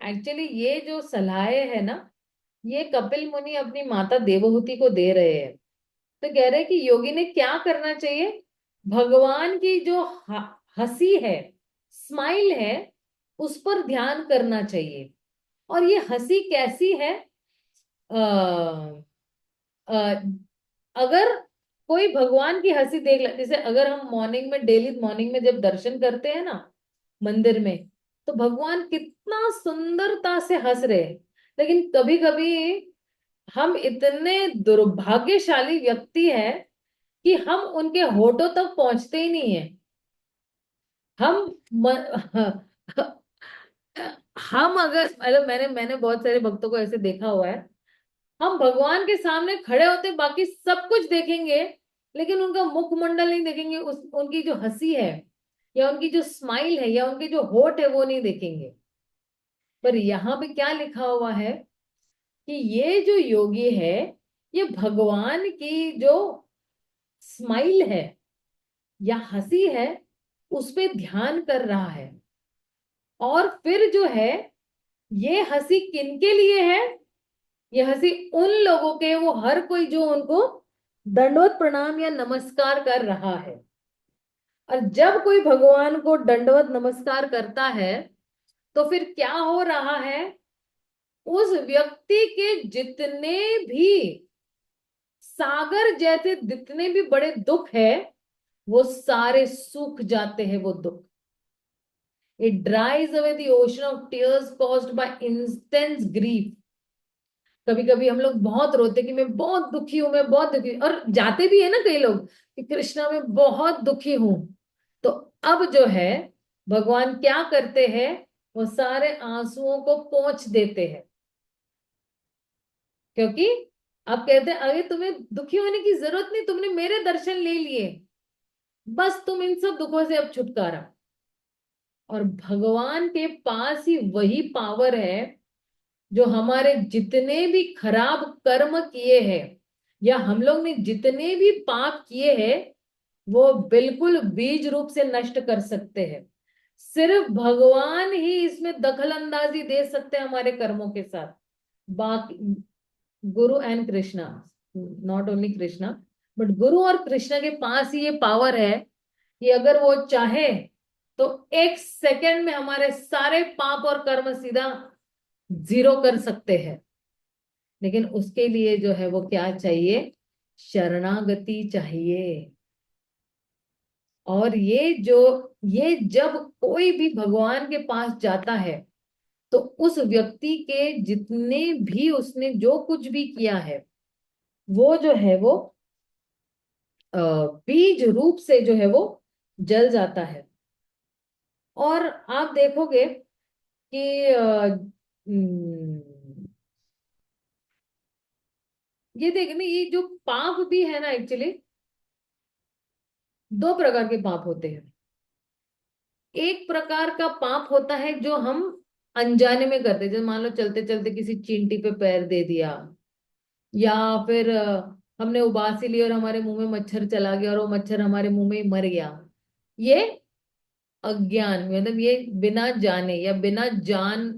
एक्चुअली ये जो सलाहें है ना, ये कपिल मुनि अपनी माता देवहूति को दे रहे हैं। तो कह रहे हैं कि योगी ने क्या करना चाहिए, भगवान की जो हंसी है, स्माइल है, उस पर ध्यान करना चाहिए। और ये हंसी कैसी है, आ, अगर कोई भगवान की हंसी देख ले, जैसे अगर हम मॉर्निंग में, डेली मॉर्निंग में जब दर्शन करते हैं ना मंदिर में, तो भगवान कितना सुंदरता से हंस रहे हैं। लेकिन कभी कभी हम इतने दुर्भाग्यशाली व्यक्ति हैं कि हम उनके होठों तक पहुंचते ही नहीं है। हम हम अगर, मतलब मैंने मैंने बहुत सारे भक्तों को ऐसे देखा हुआ है, हम भगवान के सामने खड़े होते बाकी सब कुछ देखेंगे, लेकिन उनका मुखमंडल नहीं देखेंगे, उस उनकी जो हंसी है, या उनकी जो स्माइल है, या उनके जो होठ है, वो नहीं देखेंगे। पर यहाँ पे क्या लिखा हुआ है कि ये जो योगी है, ये भगवान की जो स्माइल है या हंसी है, उस पे ध्यान कर रहा है। और फिर जो है, ये हंसी किनके लिए है, ये हंसी उन लोगों के, वो हर कोई जो उनको दंडवत प्रणाम या नमस्कार कर रहा है। और जब कोई भगवान को दंडवत नमस्कार करता है, तो फिर क्या हो रहा है, उस व्यक्ति के जितने भी सागर जैसे जितने भी बड़े दुख है, वो सारे सूख जाते हैं वो दुख। It ड्राइज away the ocean of tears caused by instance grief. कभी कभी हम लोग बहुत रोते कि मैं बहुत दुखी हूं, मैं बहुत दुखी, और जाते भी है ना कई लोग कि कृष्णा मैं बहुत दुखी हूं। तो अब जो है भगवान क्या करते हैं, वो सारे आंसुओं को पोंछ देते हैं। क्योंकि अब कहते हैं अरे तुम्हें दुखी होने की जरूरत नहीं, तुमने मेरे दर्शन ले लिए, बस तुम इन सब दुखों से अब छुटकारा। और भगवान के पास ही वही पावर है जो हमारे जितने भी खराब कर्म किए हैं, या हम लोग ने जितने भी पाप किए हैं, वो बिल्कुल बीज रूप से नष्ट कर सकते हैं। सिर्फ भगवान ही इसमें दखल अंदाजी दे सकते हैं हमारे कर्मों के साथ। बाकी गुरु and Krishna, not only Krishna, but गुरु और कृष्णा के पास ही ये पावर है कि अगर वो चाहे तो एक सेकंड में हमारे सारे पाप और कर्म सीधा जीरो कर सकते हैं। लेकिन उसके लिए जो है वो क्या चाहिए, शरणागति चाहिए। और ये जब कोई भी भगवान के पास जाता है तो उस व्यक्ति के जितने भी उसने जो कुछ भी किया है वो जो है वो बीज रूप से जो है वो जल जाता है। और आप देखोगे कि ये देखने ये जो पाप भी है ना, एक्चुअली दो प्रकार के पाप होते हैं। एक प्रकार का पाप होता है जो हम अनजाने में करते हैं, जैसे मान लो चलते चलते किसी चींटी पे पैर दे दिया, या फिर हमने उबासी ली और हमारे मुंह में मच्छर चला गया और वो मच्छर हमारे मुंह में ही मर गया। ये अज्ञान, मतलब ये बिना जाने या बिना जान,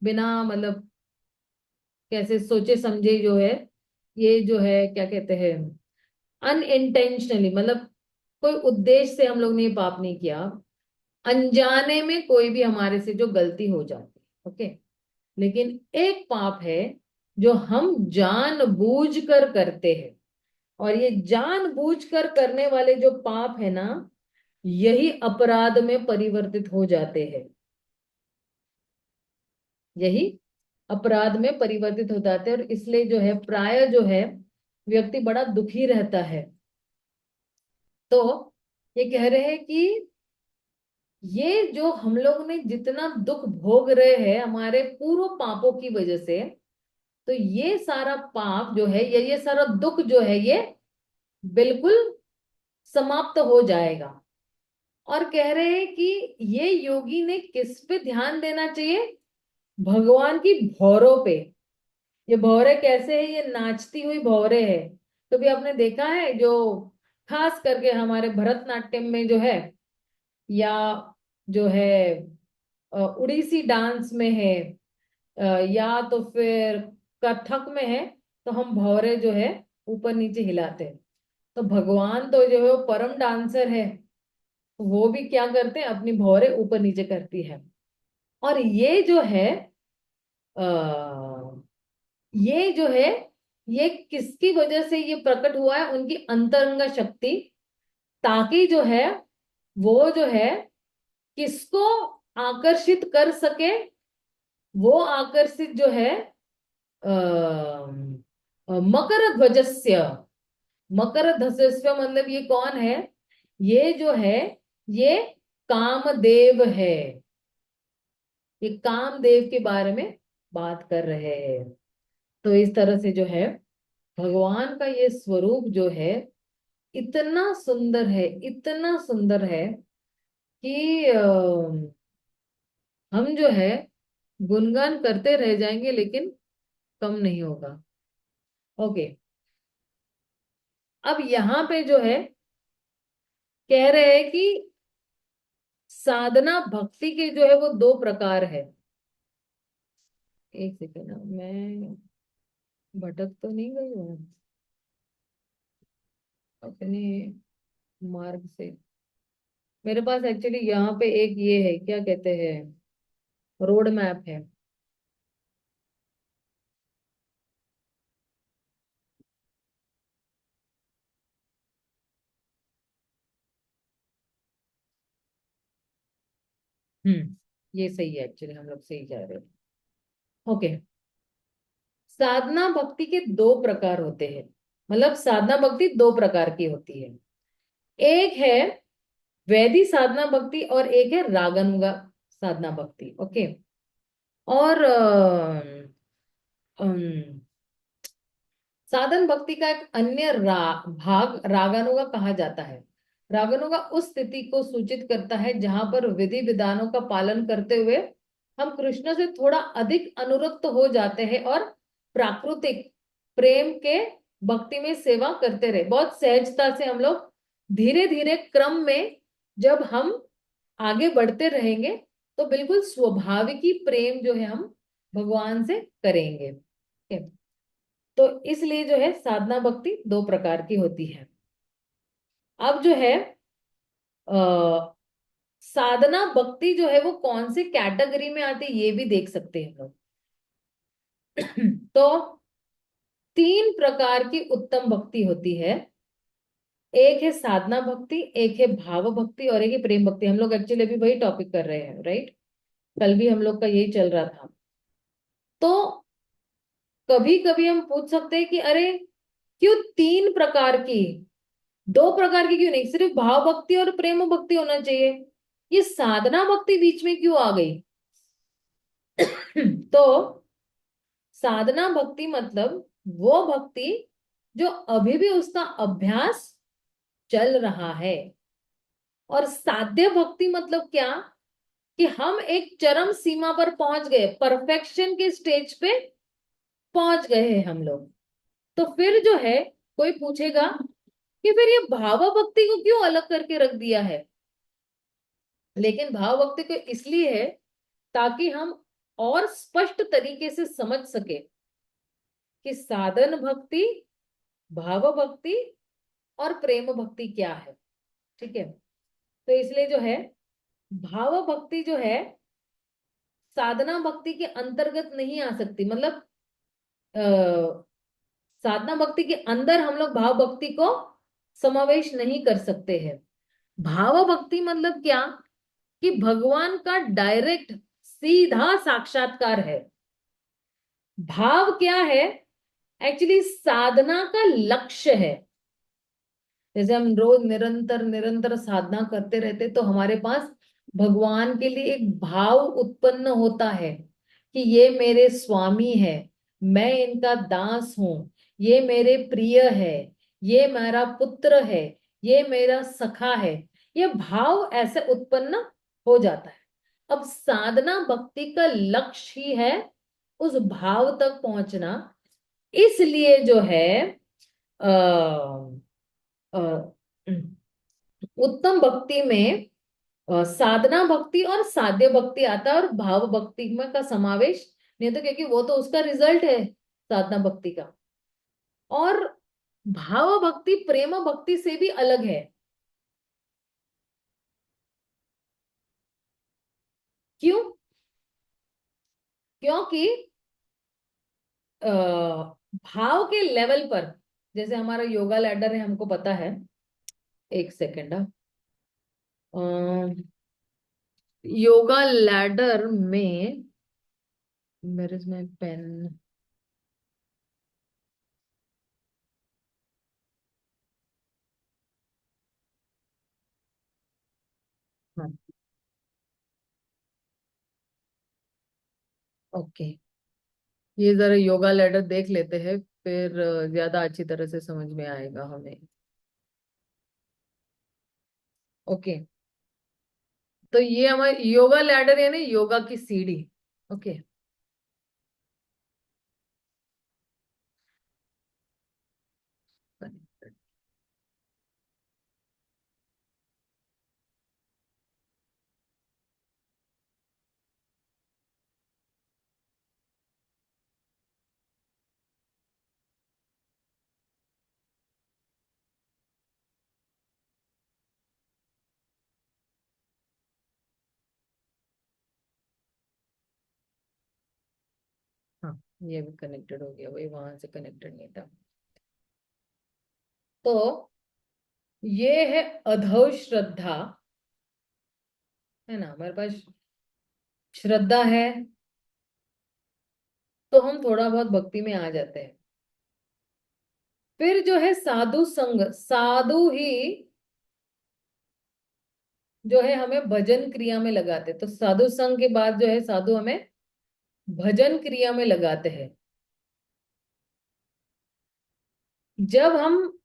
बिना मतलब कैसे सोचे समझे जो है, ये जो है क्या कहते हैं, अनइंटेंशनली, मतलब कोई उद्देश्य से हम लोग ने ये पाप नहीं किया। अनजाने में कोई भी हमारे से जो गलती हो जाती है, ओके। लेकिन एक पाप है जो हम जानबूझकर करते हैं, और ये जानबूझकर करने वाले जो पाप है ना, यही अपराध में परिवर्तित हो जाते हैं। यही अपराध में परिवर्तित हो जाते हैं, और इसलिए जो है प्राय जो है व्यक्ति बड़ा दुखी रहता है। तो ये कह रहे हैं कि ये जो हम लोग ने जितना दुख भोग रहे हैं हमारे पूर्व पापों की वजह से, तो ये सारा पाप जो है ये सारा दुख जो है ये बिल्कुल समाप्त हो जाएगा। और कह रहे हैं कि ये योगी ने किस पे ध्यान देना चाहिए? भगवान की भौरों पे। ये भौरे कैसे है? ये नाचती हुई भौरे है। तो भी आपने देखा है जो खास करके हमारे भरतनाट्यम में जो है, या जो है उड़ीसी डांस में है, या तो फिर कथक में है, तो हम भौरे जो है ऊपर नीचे हिलाते हैं। तो भगवान तो जो है वो परम डांसर है, वो भी क्या करते हैं, अपनी भौरे ऊपर नीचे करती है। और ये जो है आ, ये जो है ये किसकी वजह से ये प्रकट हुआ है? उनकी अंतरंग शक्ति, ताकि जो है वो जो है किसको आकर्षित कर सके? वो आकर्षित जो है मकर ध्वजस्य, मकर ध्वजस्य मतलब ये कौन है? ये जो है ये कामदेव है। ये कामदेव के बारे में बात कर रहे हैं। तो इस तरह से जो है भगवान का ये स्वरूप जो है इतना सुंदर है, इतना सुंदर है कि हम जो है गुणगान करते रह जाएंगे लेकिन कम नहीं होगा। ओके। अब यहाँ पे जो है कह रहे हैं कि साधना भक्ति के जो है वो दो प्रकार है। एक सेकेंड, मैं भटक तो नहीं गई हूँ अपने मार्ग से? मेरे पास एक्चुअली यहाँ पे एक ये है, क्या कहते हैं, रोड मैप है। ये सही है, एक्चुअली हम लोग सही जा रहे हैं। ओके। साधना भक्ति के दो प्रकार होते हैं, मतलब साधना भक्ति दो प्रकार की होती है। एक है वैदिक साधना भक्ति और एक है रागानुगा साधना भक्ति, ओके। और अम, साधन भक्ति का एक अन्य भाग रागानुगा कहा जाता है। रागानुगा उस स्थिति को सूचित करता है जहां पर विधि विधानों का पालन करते हुए हम कृष्ण से थोड़ा अधिक अनुरक्त हो जाते हैं और प्राकृतिक प्रेम के भक्ति में सेवा करते रहे। बहुत सहजता से हम लोग धीरे धीरे क्रम में जब हम आगे बढ़ते रहेंगे तो बिल्कुल स्वाभाविक ही प्रेम जो है हम भगवान से करेंगे। ठीक है? तो इसलिए जो है साधना भक्ति दो प्रकार की होती है। अब जो है आ, साधना भक्ति जो है वो कौन से कैटेगरी में आती है ये भी देख सकते हैं हम लोग। तो तीन प्रकार की उत्तम भक्ति होती है। एक है साधना भक्ति, एक है भाव भक्ति, और एक है प्रेम भक्ति। हम लोग एक्चुअली अभी वही टॉपिक कर रहे हैं, राइट। कल भी हम लोग का यही चल रहा था। तो कभी कभी हम पूछ सकते हैं कि अरे क्यों तीन प्रकार की, दो प्रकार की क्यों नहीं, सिर्फ भाव भक्ति और प्रेम भक्ति होना चाहिए, ये साधना भक्ति बीच में क्यों आ गई? तो साधना भक्ति मतलब वो भक्ति जो अभी भी उसका अभ्यास चल रहा है। और साध्य भक्ति मतलब क्या, कि हम एक चरम सीमा पर पहुंच गए, परफेक्शन के स्टेज पे पहुंच गए हैं हम लोग। तो फिर जो है, कोई पूछेगा कि फिर ये भाव भक्ति को क्यों अलग करके रख दिया है? लेकिन भाव भक्ति को इसलिए है ताकि हम और स्पष्ट तरीके से समझ सके कि साधन भक्ति, भाव भक्ति और प्रेम भक्ति क्या है। ठीक है। तो इसलिए जो है, भाव भक्ति जो है साधना भक्ति के अंतर्गत नहीं आ सकती। मतलब अ, साधना भक्ति के अंदर हम लोग भाव भक्ति को समावेश नहीं कर सकते हैं। भाव भक्ति मतलब क्या, कि भगवान का डायरेक्ट सीधा साक्षात्कार है। भाव क्या है, एक्चुअली साधना का लक्ष्य है। जैसे हम रोज निरंतर निरंतर साधना करते रहते तो हमारे पास भगवान के लिए एक भाव उत्पन्न होता है कि ये मेरे स्वामी है, मैं इनका दास हूं, ये मेरे प्रिय है, ये मेरा पुत्र है, ये मेरा सखा है। ये भाव ऐसे उत्पन्न हो जाता है। अब साधना भक्ति का लक्ष्य ही है उस भाव तक पहुंचना। इसलिए जो है अ, उत्तम भक्ति में साधना भक्ति और साध्य भक्ति आता है, और भाव भक्ति में का समावेश नहीं होता, क्योंकि वो तो उसका रिजल्ट है साधना भक्ति का। और भाव भक्ति प्रेम भक्ति से भी अलग है। क्यों? क्योंकि अ, भाव के लेवल पर, जैसे हमारा योगा लैडर है, हमको पता है। एक सेकेंड। योगा लैडर में मेरे में पेन। हाँ, ओके। ये जरा योगा लैडर देख लेते हैं, फिर ज्यादा अच्छी तरह से समझ में आएगा हमें। ओके। तो ये हमारी योगा लैडर यानी योगा की सीढ़ी। ओके। हाँ, ये भी कनेक्टेड हो गया, वही वहां से कनेक्टेड नहीं था। तो ये है अधो श्रद्धा, है ना। हमारे पास श्रद्धा है तो हम थोड़ा बहुत भक्ति में आ जाते हैं। फिर जो है साधु संग, साधु ही जो है हमें भजन क्रिया में लगाते हैं। तो साधु संग के बाद जो है साधु हमें भजन क्रिया में लगाते हैं। जब हम,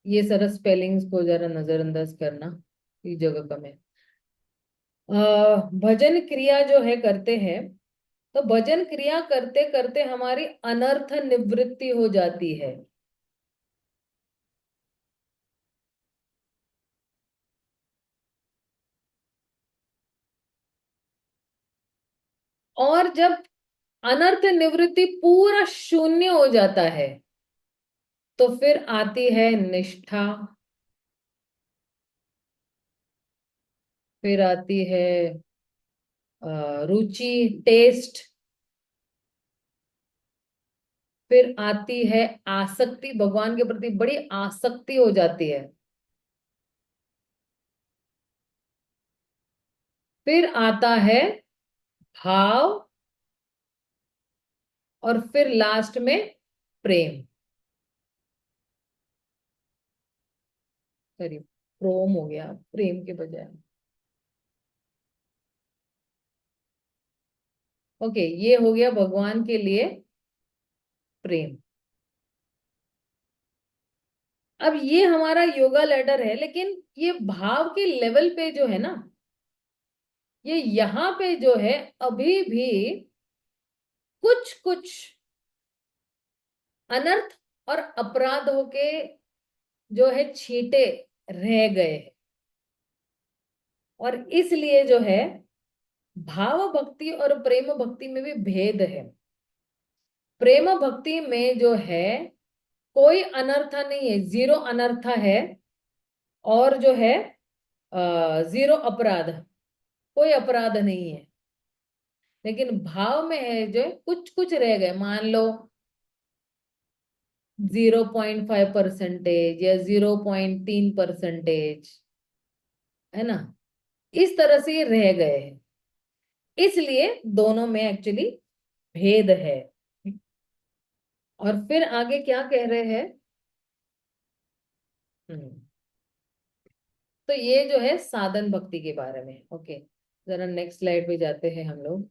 ये सारा स्पेलिंग्स को जरा नजरअंदाज करना, इस जगह का मैं भजन क्रिया जो है करते हैं। तो भजन क्रिया करते करते हमारी अनर्थ निवृत्ति हो जाती है। और जब अनर्थ निवृत्ति पूरा शून्य हो जाता है तो फिर आती है निष्ठा, फिर आती है रुचि, टेस्ट, फिर आती है आसक्ति, भगवान के प्रति बड़ी आसक्ति हो जाती है। फिर आता है भाव, और फिर लास्ट में प्रेम। सॉरी, प्रोम हो गया प्रेम के बजाय। ओके, ये हो गया भगवान के लिए प्रेम। अब ये हमारा योगा लेटर है, लेकिन ये भाव के लेवल पे जो है ना, ये यहाँ पे जो है अभी भी कुछ कुछ अनर्थ और अपराधों के जो है छींटे रह गए। और इसलिए जो है भाव भक्ति और प्रेम भक्ति में भी भेद है। प्रेम भक्ति में जो है कोई अनर्थ नहीं है, जीरो अनर्थ है, और जो है जीरो अपराध, कोई अपराध नहीं है। लेकिन भाव में है जो कुछ कुछ रह गए, मान लो 0.5% या 0.3%, है ना, इस तरह से ये रह गए हैं। इसलिए दोनों में एक्चुअली भेद है। और फिर आगे क्या कह रहे हैं? हम्म, तो ये जो है साधन भक्ति के बारे में। ओके, जरा नेक्स्ट स्लाइड पे जाते हैं हम लोग।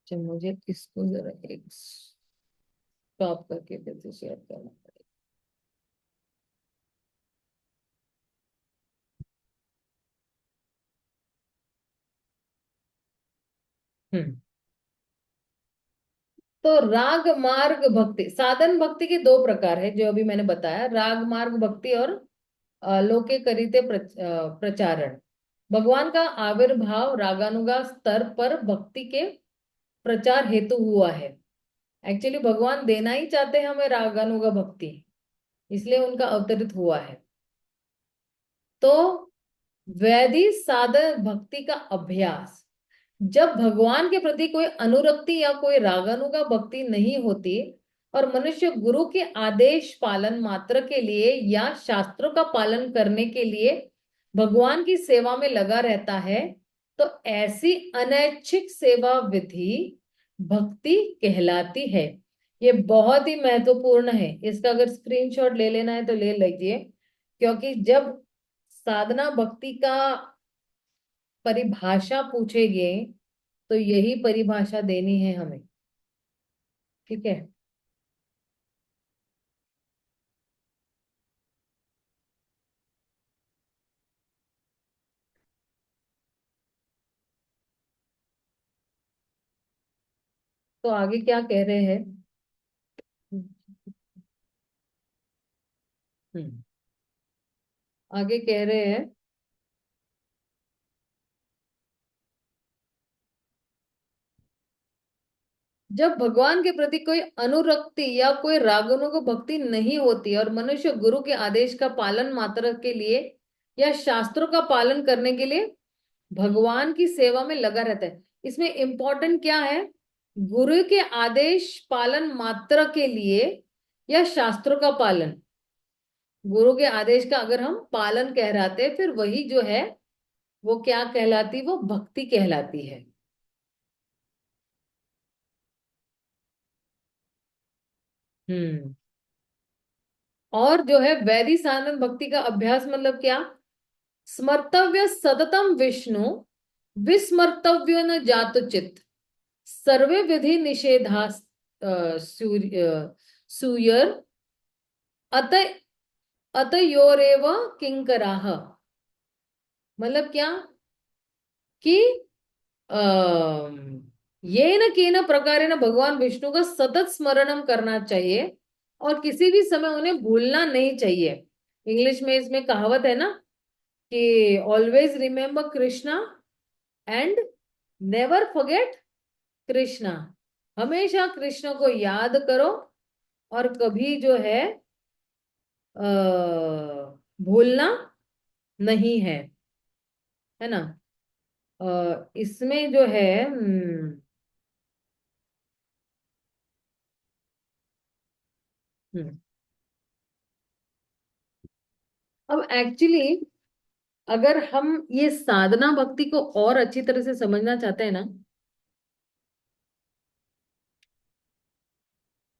अच्छा, मुझे इसको जरा एक स्टॉप करके फिर से शेयर करना पड़ेगा। हम्म, तो राग मार्ग भक्ति, साधन भक्ति के दो प्रकार है जो अभी मैंने बताया, राग मार्ग भक्ति और लोके करिते प्रचारण। भगवान का आविर्भाव रागानुगा स्तर पर भक्ति के प्रचार हेतु हुआ है। एक्चुअली भगवान देना ही चाहते हैं हमें रागानुगा भक्ति, इसलिए उनका अवतरित हुआ है। तो वैधि साधन भक्ति का अभ्यास, जब भगवान के प्रति कोई अनुरक्ति या कोई रागानुगा भक्ति नहीं होती और मनुष्य गुरु के आदेश पालन मात्र के लिए या शास्त्रों का पालन करने के लिए भगवान की सेवा में लगा रहता है, तो ऐसी अनैच्छिक सेवा विधि भक्ति कहलाती है। ये बहुत ही महत्वपूर्ण है, इसका अगर स्क्रीनशॉट ले लेना है तो ले लीजिए। क्योंकि जब साधना भक्ति का परिभाषा पूछेंगे तो यही परिभाषा देनी है हमें। ठीक है, तो आगे क्या कह रहे हैं? हम्म, आगे कह रहे हैं, जब भगवान के प्रति कोई अनुरक्ति या कोई रागनुग भक्ति नहीं होती और मनुष्य गुरु के आदेश का पालन मात्र के लिए या शास्त्रों का पालन करने के लिए भगवान की सेवा में लगा रहता है। इसमें इंपॉर्टेंट क्या है? गुरु के आदेश पालन मात्र के लिए या शास्त्रों का पालन। गुरु के आदेश का अगर हम पालन कहलाते हैं, फिर वही जो है वो क्या कहलाती, वो भक्ति कहलाती है। हम्म, और जो है वैधि साधन भक्ति का अभ्यास मतलब क्या? स्मर्तव्य सततम विष्णु, विस्मर्तव्य न जातुचित, सर्वे विधि निषेधा सूयर अत अतयोरेव किंकराः। मतलब क्या कि ये न केन प्रकारेण भगवान विष्णु का सतत स्मरणम करना चाहिए और किसी भी समय उन्हें भूलना नहीं चाहिए। इंग्लिश में इसमें कहावत है ना कि always remember Krishna and never forget Krishna. हमेशा कृष्ण को याद करो और कभी जो है भूलना नहीं है, है ना। इसमें जो है हम्म, अब एक्चुअली अगर हम ये साधना भक्ति को और अच्छी तरह से समझना चाहते हैं ना,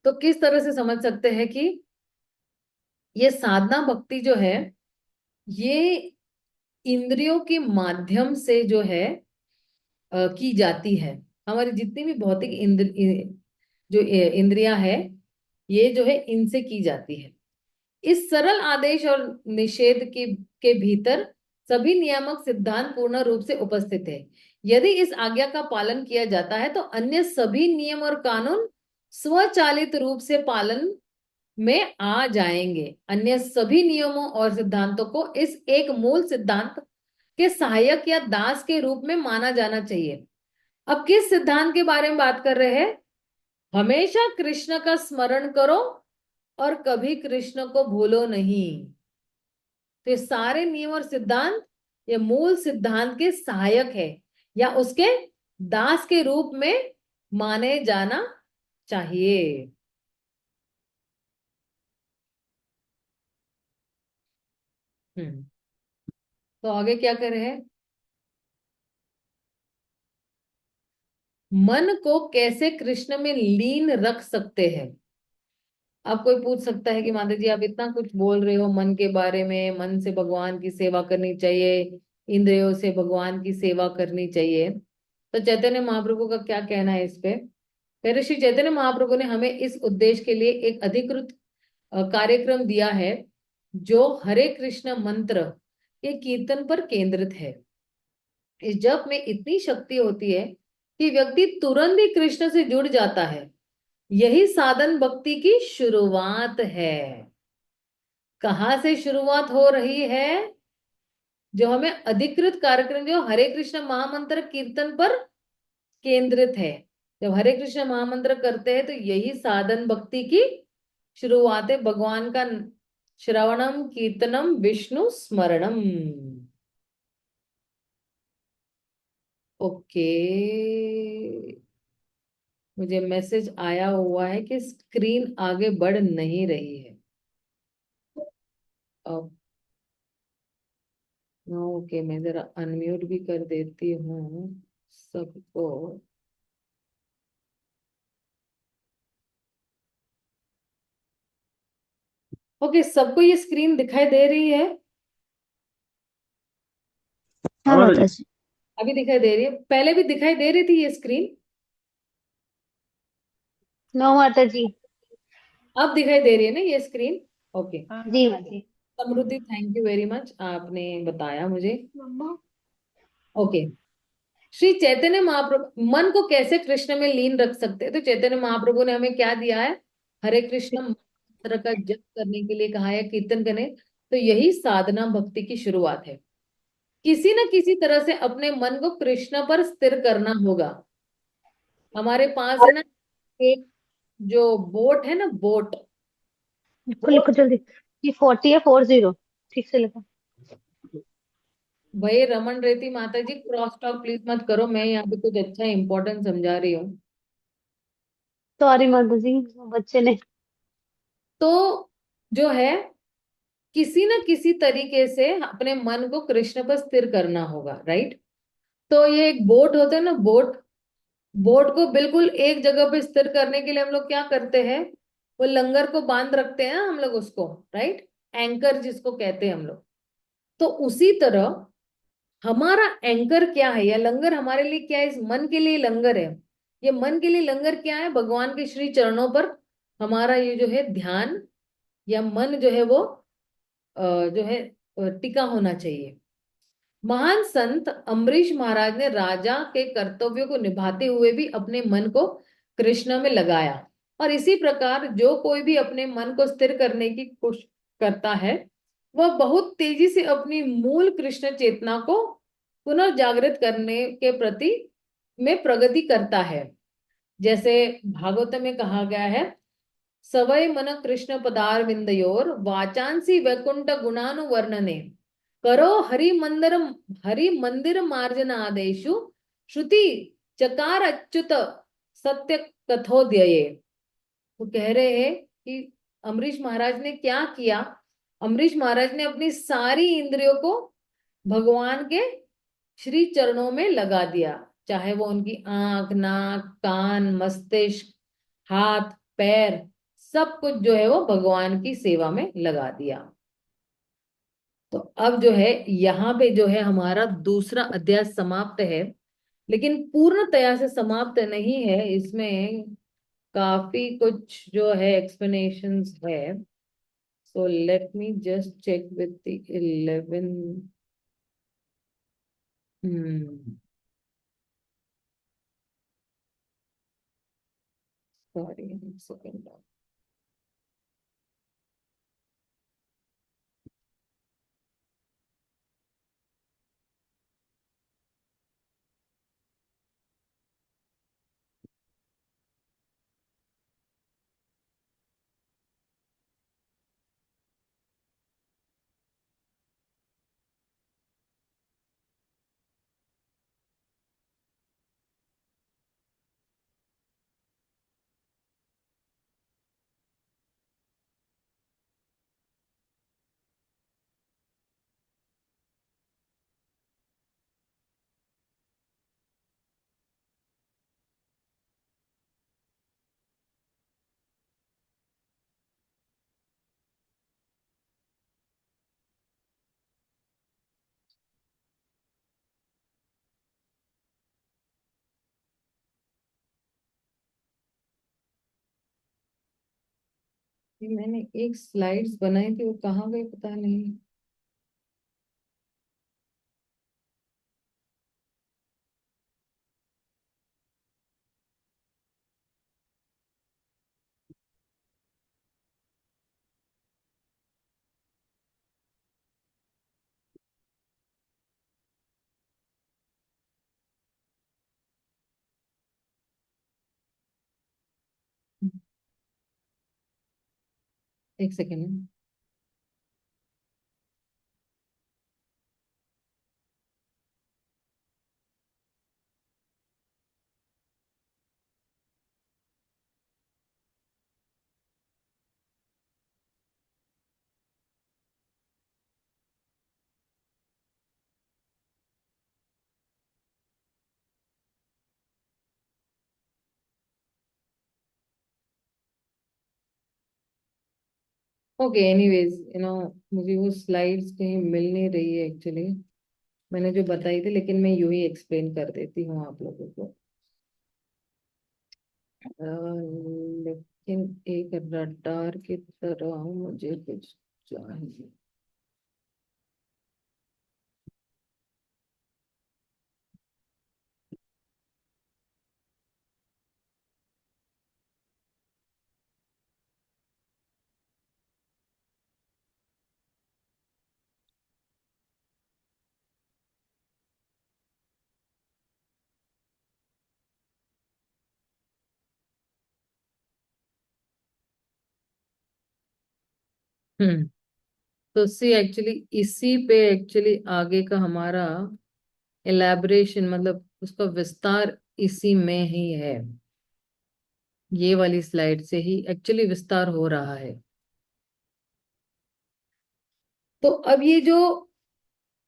तो किस तरह से समझ सकते हैं कि ये साधना भक्ति जो है ये इंद्रियों के माध्यम से जो है की जाती है। हमारी जितनी भी भौतिक जो इंद्रियां है ये जो है इनसे की जाती है। इस सरल आदेश और निषेध के भीतर सभी नियामक सिद्धांत पूर्ण रूप से उपस्थित है। यदि इस आज्ञा का पालन किया जाता है तो अन्य सभी नियम और कानून स्वचालित रूप से पालन में आ जाएंगे। अन्य सभी नियमों और सिद्धांतों को इस एक मूल सिद्धांत के सहायक या दास के रूप में माना जाना चाहिए। अब किस सिद्धांत के बारे में बात कर रहे हैं? हमेशा कृष्ण का स्मरण करो और कभी कृष्ण को भूलो नहीं। तो ये सारे नियम और सिद्धांत ये मूल सिद्धांत के सहायक है या उसके दास के रूप में माने जाना चाहिए। हम्म। तो आगे क्या कर रहे हैं? मन को कैसे कृष्ण में लीन रख सकते हैं? अब कोई पूछ सकता है कि माता जी आप इतना कुछ बोल रहे हो मन के बारे में, मन से भगवान की सेवा करनी चाहिए, इंद्रियों से भगवान की सेवा करनी चाहिए, तो चैतन्य महाप्रभु का क्या कहना है इस पे? कह रहे श्री चैतन्य महाप्रभु ने हमें इस उद्देश्य के लिए एक अधिकृत कार्यक्रम दिया है जो हरे कृष्ण मंत्र के कीर्तन पर केंद्रित है। इस जप में इतनी शक्ति होती है कि व्यक्ति तुरंत ही कृष्ण से जुड़ जाता है। यही साधन भक्ति की शुरुआत है। कहाँ से शुरुआत हो रही है? जो हमें अधिकृत कार्यक्रम जो हरे कृष्ण महामंत्र कीर्तन पर केंद्रित है। जब हरे कृष्ण महामंत्र करते हैं तो यही साधन भक्ति की शुरुआत है। भगवान का श्रवणम कीर्तनम विष्णु स्मरणम। ओके, मुझे मैसेज आया हुआ है कि स्क्रीन आगे बढ़ नहीं रही है। अब ओके, मैं जरा अनम्यूट भी कर देती हूँ सबको। ओके, सबको ये स्क्रीन दिखाई दे रही है? हाँ माता जी। अभी दिखाई दे रही है? पहले भी दिखाई दे रही थी ये स्क्रीन? नो माता जी। अब दिखाई दे रही है ना ये स्क्रीन? ओके। जी माता जी। समृद्धि, थैंक यू वेरी मच, आपने बताया मुझे। ओके। श्री चैतन्य महाप्रभु मन को कैसे कृष्ण में लीन रख सकते हैं? तो चैतन्य महाप्रभु ने हमें क्या दिया है? हरे कृष्ण मंत्र का जप करने के लिए कहा है, कीर्तन करने। तो यही साधना भक्ति की शुरुआत है। किसी न किसी तरह से अपने मन को कृष्ण पर स्थिर करना होगा। हमारे पास है ना एक जो बोट है ना, बोट। लिखो लिखो बोट जल्दी। ये 40 है 40। ठीक से लिखो। भाई रमन रेती माता जी, क्रॉस टॉक प्लीज मत करो, मैं यहाँ पे कुछ अच्छा इंपॉर्टेंट समझा रही हूँ। सॉरी माता जी, बच्चे ने। तो जो है किसी न किसी तरीके से अपने मन को कृष्ण पर स्थिर करना होगा, राइट? तो ये एक बोट होता है ना, बोट। बोट को बिल्कुल एक जगह पे स्थिर करने के लिए हम लोग क्या करते हैं? वो लंगर को बांध रखते हैं हम लोग उसको, राइट? एंकर जिसको कहते हैं हम लोग। तो उसी तरह हमारा एंकर क्या है या लंगर हमारे लिए क्या है? इस मन के लिए लंगर है। ये मन के लिए लंगर क्या है? भगवान के श्री चरणों पर हमारा ये जो है ध्यान या मन जो है वो जो है टिका होना चाहिए। महान संत अम्बरीश महाराज ने राजा के कर्तव्यों को निभाते हुए भी अपने मन को कृष्ण में लगाया। और इसी प्रकार जो कोई भी अपने मन को स्थिर करने की कोशिश करता है वह बहुत तेजी से अपनी मूल कृष्ण चेतना को पुनर्जागृत करने के प्रति में प्रगति करता है। जैसे भागवत में कहा गया है, सवय मन कृष्ण पदार विंदयोर वाचांसी वैकुंठ गुणानुवर्णने करो हरि मंदिर मार्जनादेशु श्रुति चकार अच्युत सत्य कथोदये। वो कह रहे हैं कि अम्बरीश महाराज ने क्या किया। अम्बरीश महाराज ने अपनी सारी इंद्रियों को भगवान के श्री चरणों में लगा दिया, चाहे वो उनकी आंख, नाक, कान, मस्तिष्क, हाथ, पैर, सब कुछ जो है वो भगवान की सेवा में लगा दिया। तो अब जो है यहाँ पे जो है हमारा दूसरा अध्याय समाप्त है, लेकिन पूर्णतया से समाप्त नहीं है, इसमें काफी कुछ जो है एक्सप्लेनेशंस है। So let me just check with the 11। Sorry, second. ये मैंने एक स्लाइड्स बनाई थी, वो कहाँ गई पता नहीं। एक सेकेंड। ओके, एनीवेज मुझे वो स्लाइड्स कहीं मिल नहीं रही है एक्चुअली, मैंने जो बताई थी, लेकिन मैं यूं ही एक्सप्लेन कर देती हूँ आप लोगों को। लेकिन एक रडार की तरह मुझे कुछ चाहिए। हम्म। तो सी एक्चुअली इसी पे एक्चुअली आगे का हमारा एलैबोरेशन, मतलब उसका विस्तार इसी में ही है। ये वाली स्लाइड से ही एक्चुअली विस्तार हो रहा है। तो अब ये जो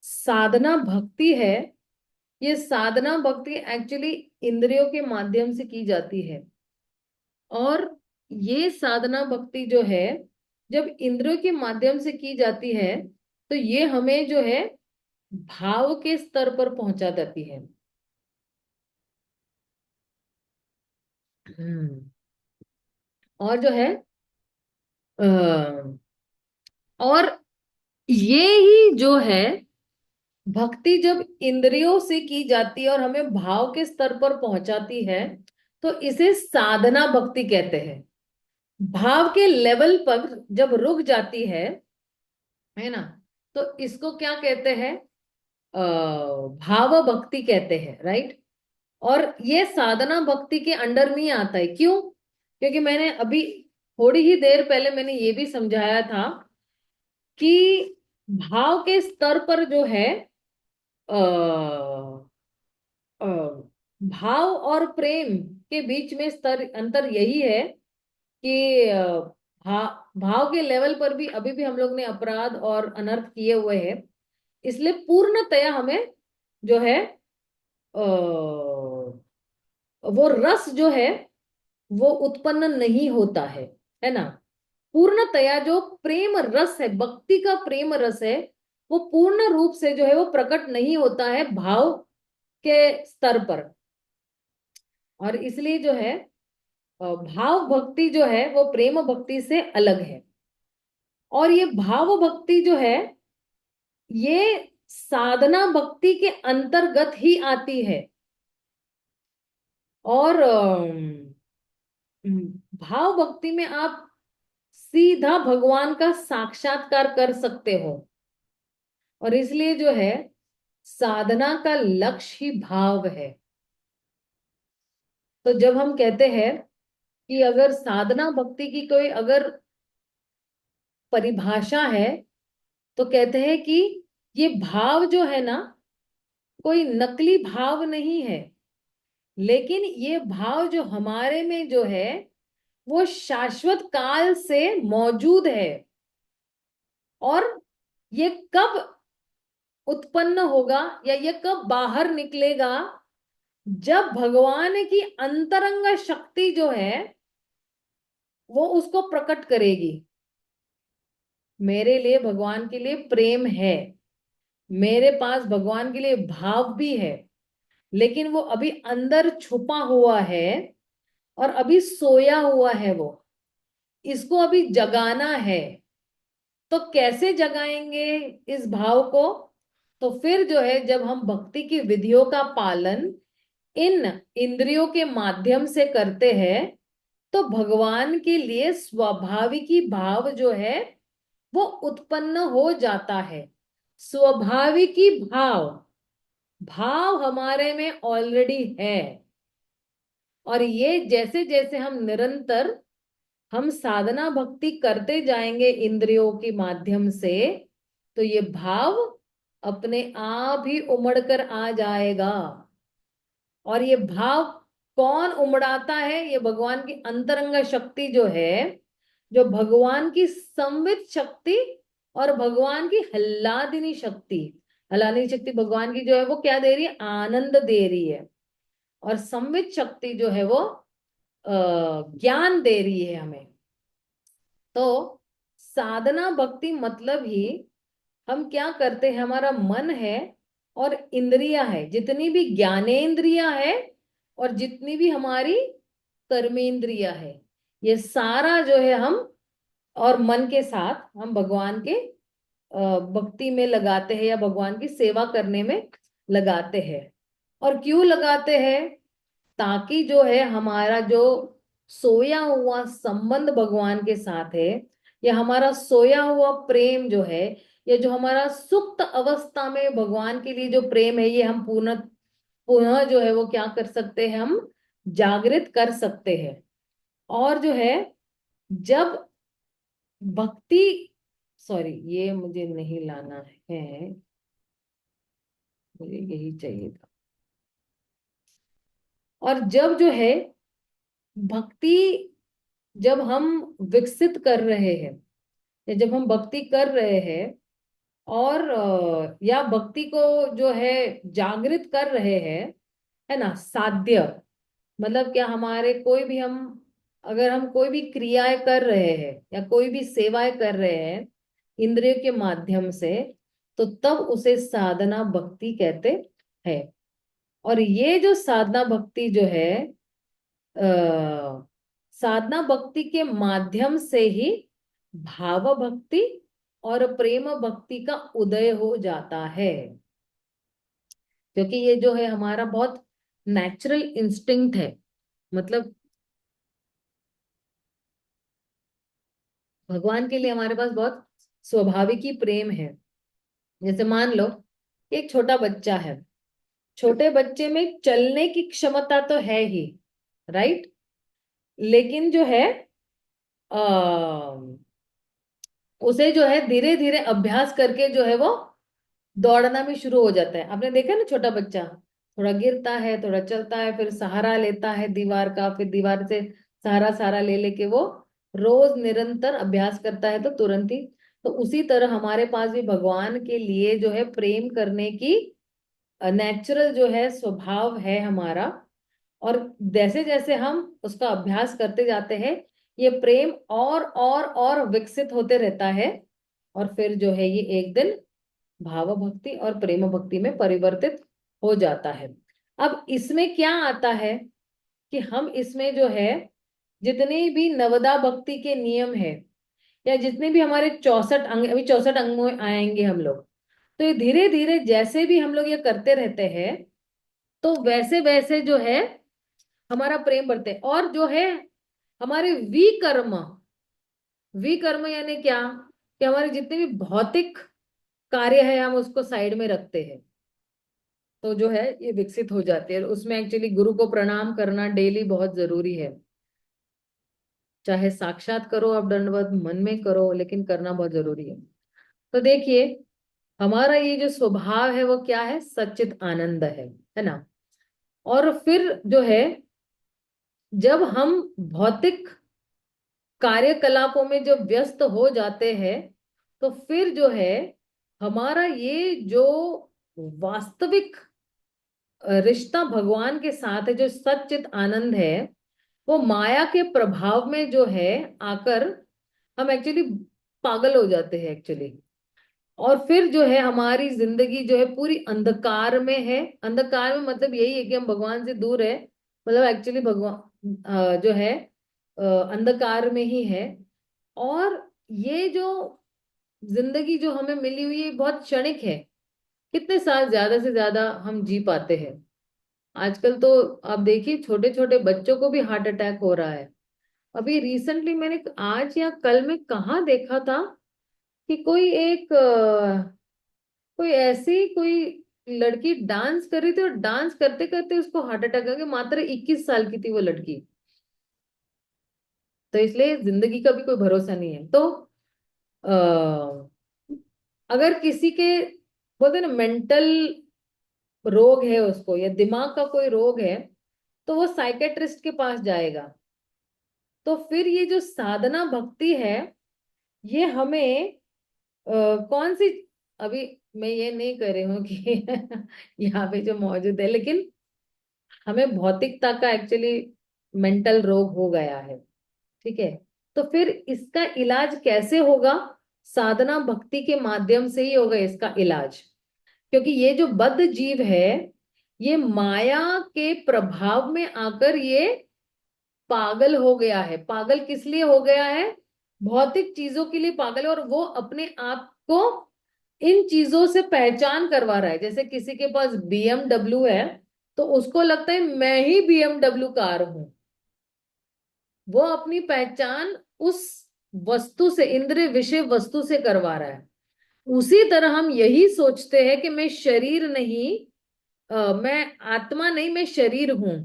साधना भक्ति है, ये साधना भक्ति एक्चुअली इंद्रियों के माध्यम से की जाती है। और ये साधना भक्ति जो है, जब इंद्रियों के माध्यम से की जाती है, तो ये हमें जो है भाव के स्तर पर पहुंचा देती है। हम्म। और जो है और ये ही जो है भक्ति, जब इंद्रियों से की जाती है और हमें भाव के स्तर पर पहुंचाती है, तो इसे साधना भक्ति कहते हैं। भाव के लेवल पर जब रुक जाती है ना, तो इसको क्या कहते हैं? भाव भक्ति कहते हैं, राइट। और ये साधना भक्ति के अंडर नहीं आता है, क्यों? क्योंकि मैंने अभी थोड़ी ही देर पहले मैंने ये भी समझाया था कि भाव के स्तर पर जो है अ, अ, भाव और प्रेम के बीच में स्तर अंतर यही है कि भाव के लेवल पर भी अभी भी हम लोग ने अपराध और अनर्थ किए हुए हैं। इसलिए पूर्णतया हमें जो है वो रस जो है वो उत्पन्न नहीं होता है ना। पूर्णतया जो प्रेम रस है, भक्ति का प्रेम रस है, वो पूर्ण रूप से जो है वो प्रकट नहीं होता है भाव के स्तर पर। और इसलिए जो है भाव भक्ति जो है वो प्रेम भक्ति से अलग है। और ये भाव भक्ति जो है ये साधना भक्ति के अंतर्गत ही आती है। और भाव भक्ति में आप सीधा भगवान का साक्षात्कार कर सकते हो। और इसलिए जो है साधना का लक्ष्य ही भाव है। तो जब हम कहते हैं कि अगर साधना भक्ति की कोई अगर परिभाषा है, तो कहते हैं कि ये भाव जो है ना कोई नकली भाव नहीं है, लेकिन ये भाव जो हमारे में जो है वो शाश्वत काल से मौजूद है। और ये कब उत्पन्न होगा या ये कब बाहर निकलेगा, जब भगवान की अंतरंग शक्ति जो है वो उसको प्रकट करेगी। मेरे लिए भगवान के लिए प्रेम है, मेरे पास भगवान के लिए भाव भी है, लेकिन वो अभी अंदर छुपा हुआ है और अभी सोया हुआ है। वो इसको अभी जगाना है। तो कैसे जगाएंगे इस भाव को? तो फिर जो है जब हम भक्ति की विधियों का पालन इन इंद्रियों के माध्यम से करते हैं, तो भगवान के लिए स्वाभाविक ही भाव जो है वो उत्पन्न हो जाता है। स्वाभाविक ही भाव, भाव हमारे में ऑलरेडी है। और ये जैसे जैसे हम निरंतर हम साधना भक्ति करते जाएंगे इंद्रियों के माध्यम से, तो ये भाव अपने आप ही उमड़ कर आ जाएगा। और ये भाव कौन उमड़ाता है? ये भगवान की अंतरंग शक्ति जो है, जो भगवान की संवित शक्ति और भगवान की हल्लादिनी शक्ति। हल्लादिनी शक्ति भगवान की जो है वो क्या दे रही है? आनंद दे रही है। और संवित शक्ति जो है वो ज्ञान दे रही है हमें। तो साधना भक्ति मतलब ही हम क्या करते हैं, हमारा मन है और इंद्रियां है, जितनी भी ज्ञानेंद्रियां है और जितनी भी हमारी कर्मेंद्रियां है, ये सारा जो है हम और मन के साथ हम भगवान के भक्ति में लगाते हैं या भगवान की सेवा करने में लगाते हैं। और क्यों लगाते हैं? ताकि जो है हमारा जो सोया हुआ संबंध भगवान के साथ है, या हमारा सोया हुआ प्रेम जो है, या जो हमारा सुप्त अवस्था में भगवान के लिए जो प्रेम है, ये हम पुनः पुनः जो है वो क्या कर सकते हैं, हम जागृत कर सकते हैं। और जो है जब भक्ति, सॉरी ये मुझे नहीं लाना है, मुझे यही चाहिए था। और जब जो है भक्ति, जब हम विकसित कर रहे हैं या जब हम भक्ति कर रहे हैं और या भक्ति को जो है जागृत कर रहे हैं, है ना, साध्य मतलब क्या, हमारे कोई भी हम अगर हम कोई भी क्रियाएं कर रहे हैं या कोई भी सेवाएं कर रहे हैं इंद्रियों के माध्यम से, तो तब उसे साधना भक्ति कहते हैं। और ये जो साधना भक्ति जो है साधना भक्ति के माध्यम से ही भाव भक्ति और प्रेम भक्ति का उदय हो जाता है। क्योंकि ये जो है हमारा बहुत नेचुरल इंस्टिंक्ट है। मतलब भगवान के लिए हमारे पास बहुत स्वाभाविक ही प्रेम है। जैसे मान लो एक छोटा बच्चा है, छोटे बच्चे में चलने की क्षमता तो है ही, राइट, लेकिन जो है उसे जो है धीरे धीरे अभ्यास करके जो है वो दौड़ना भी शुरू हो जाता है। आपने देखा ना, छोटा बच्चा थोड़ा गिरता है, थोड़ा चलता है, फिर सहारा लेता है दीवार का, फिर दीवार से सहारा सहारा ले लेके वो रोज निरंतर अभ्यास करता है तो तुरंत ही। तो उसी तरह हमारे पास भी भगवान के लिए जो है प्रेम करने की नेचुरल जो है स्वभाव है हमारा। और जैसे जैसे हम उसका अभ्यास करते जाते हैं, ये प्रेम और विकसित होते रहता है। और फिर जो है ये एक दिन भाव भक्ति और प्रेम भक्ति में परिवर्तित हो जाता है। अब इसमें क्या आता है कि हम इसमें जो है जितने भी नवदा भक्ति के नियम है, या जितने भी हमारे 64 अंग, अभी 64 अंग में आएंगे हम लोग, तो ये धीरे धीरे जैसे भी हम लोग ये करते रहते हैं, तो वैसे वैसे जो है हमारा प्रेम बढ़ते हैं। और जो है हमारे विकर्म यानी क्या, कि हमारे जितने भी भौतिक कार्य है हम उसको साइड में रखते हैं, तो जो है ये विकसित हो जाती है। उसमें एक्चुअली गुरु को प्रणाम करना डेली बहुत जरूरी है। चाहे साक्षात करो आप दंडवत, मन में करो, लेकिन करना बहुत जरूरी है। तो देखिए, हमारा ये जो स्वभाव है वो क्या है, सच्चित आनंद है ना। और फिर जो है जब हम भौतिक कार्यकलापों में जब व्यस्त हो जाते हैं, तो फिर जो है हमारा ये जो वास्तविक रिश्ता भगवान के साथ है, जो सच्चित आनंद है, वो माया के प्रभाव में जो है आकर हम एक्चुअली पागल हो जाते हैं एक्चुअली। और फिर जो है हमारी जिंदगी जो है पूरी अंधकार में है। अंधकार में मतलब यही है कि हम भगवान से दूर है, मतलब एक्चुअली भगवान जो है अंधकार में ही है। और ये जो जिंदगी जो हमें मिली हुई है बहुत क्षणिक है। कितने साल ज्यादा से ज्यादा हम जी पाते हैं। आजकल तो आप देखिए छोटे छोटे बच्चों को भी हार्ट अटैक हो रहा है। अभी रिसेंटली मैंने आज या कल में कहाँ देखा था कि कोई ऐसी कोई लड़की डांस कर रही थी, और डांस करते करते उसको हार्ट अटैक आ गया। मात्र 21 साल की थी वो लड़की। तो इसलिए जिंदगी का भी कोई भरोसा नहीं है। तो आ, अगर किसी के बोलते हैं ना मेंटल रोग है उसको, या दिमाग का कोई रोग है, तो वो साइकेट्रिस्ट के पास जाएगा। तो फिर ये जो साधना भक्ति है, ये हमें कौन सी, अभी मैं ये नहीं कर रही हूँ कि यहाँ पे जो मौजूद है, लेकिन हमें भौतिकता का एक्चुअली मेंटल रोग हो गया है। ठीक है। तो फिर इसका इलाज कैसे होगा, साधना भक्ति के माध्यम से ही होगा इसका इलाज। क्योंकि ये जो बद्ध जीव है, ये माया के प्रभाव में आकर ये पागल हो गया है। पागल किस लिए हो गया है, भौतिक चीजों के लिए पागल है। और वो अपने आप को इन चीजों से पहचान करवा रहा है। जैसे किसी के पास BMW है, तो उसको लगता है मैं ही BMW कार हूं। वो अपनी पहचान उस वस्तु से, इंद्रिय विषय वस्तु से करवा रहा है। उसी तरह हम यही सोचते हैं कि मैं शरीर नहीं, मैं आत्मा नहीं, मैं शरीर हूं।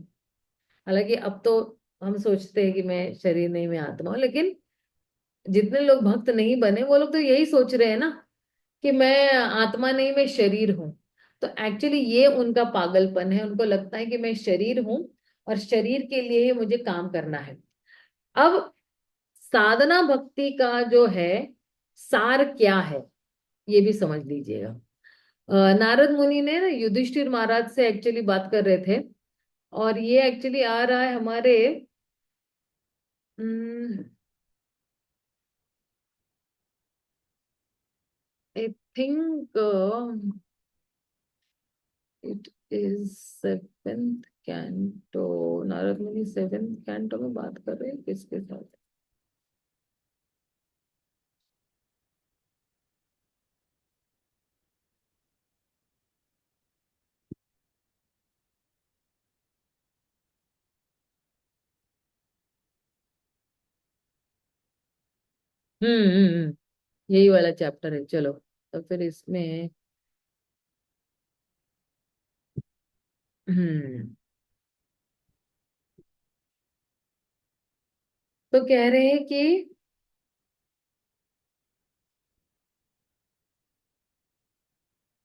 हालांकि अब तो हम सोचते हैं कि मैं शरीर नहीं, मैं आत्मा हूं। लेकिन जितने लोग भक्त नहीं बने वो लोग तो यही सोच रहे हैं ना, कि मैं आत्मा नहीं, मैं शरीर हूं। तो एक्चुअली ये उनका पागलपन है। उनको लगता है कि मैं शरीर हूं, और शरीर के लिए ही मुझे काम करना है। अब साधना भक्ति का जो है सार क्या है, ये भी समझ लीजिएगा। नारद मुनि ने ना युधिष्ठिर महाराज से एक्चुअली बात कर रहे थे। और ये एक्चुअली आ रहा है हमारे I think it is seventh canto. Narad मुनि सेवेंथ कैंटो में बात कर रहे हैं किसके साथ। यही वाला चैप्टर है। चलो, तो फिर इसमें हम्म तो कह रहे हैं कि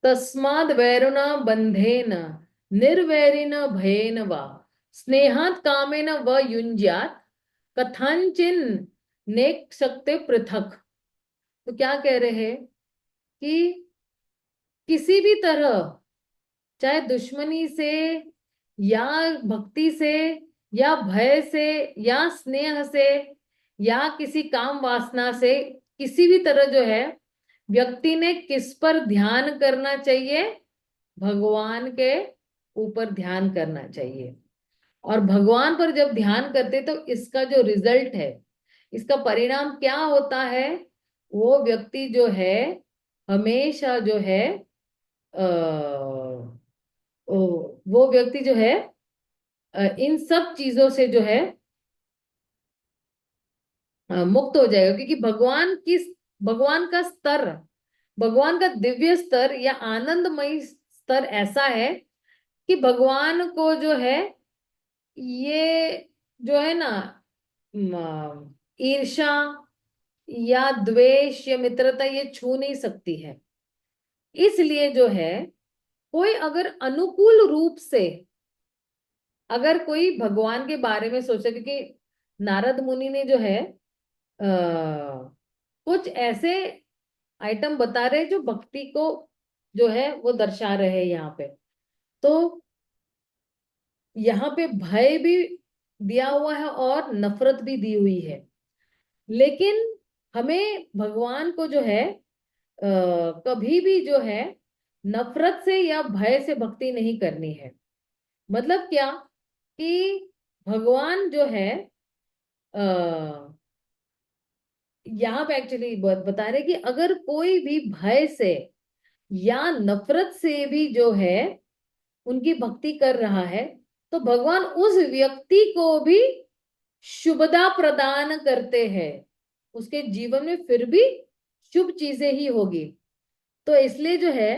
तस्माद् वैरुना बंधेन निर्वैरिण भयेन वा स्नेहात् कामेन व युञ्ज्यात् कथंचिन नेक सकते पृथक। तो क्या कह रहे हैं कि किसी भी तरह, चाहे दुश्मनी से या भक्ति से या भय से या स्नेह से या किसी काम वासना से, किसी भी तरह जो है व्यक्ति ने किस पर ध्यान करना चाहिए, भगवान के ऊपर ध्यान करना चाहिए। और भगवान पर जब ध्यान करते तो इसका जो रिजल्ट है, इसका परिणाम क्या होता है, वो व्यक्ति जो है हमेशा जो है वो व्यक्ति जो है इन सब चीजों से जो है मुक्त हो जाएगा। क्योंकि भगवान का स्तर, भगवान का दिव्य स्तर या आनंदमय स्तर ऐसा है कि भगवान को जो है ये जो है ना ईर्ष्या या द्वेष या मित्रता ये छू नहीं सकती है। इसलिए जो है कोई अगर अनुकूल रूप से, अगर कोई भगवान के बारे में सोचे, क्योंकि नारद मुनि ने जो है कुछ ऐसे आइटम बता रहे जो भक्ति को जो है वो दर्शा रहे हैं यहाँ पे। तो यहाँ पे भय भी दिया हुआ है और नफरत भी दी हुई है। लेकिन हमें भगवान को जो है कभी भी जो है नफरत से या भय से भक्ति नहीं करनी है। मतलब क्या कि भगवान जो है यहाँ पे एक्चुअली बता रहे कि अगर कोई भी भय से या नफरत से भी जो है उनकी भक्ति कर रहा है, तो भगवान उस व्यक्ति को भी शुभदा प्रदान करते हैं, उसके जीवन में फिर भी शुभ चीजें ही होगी। तो इसलिए जो है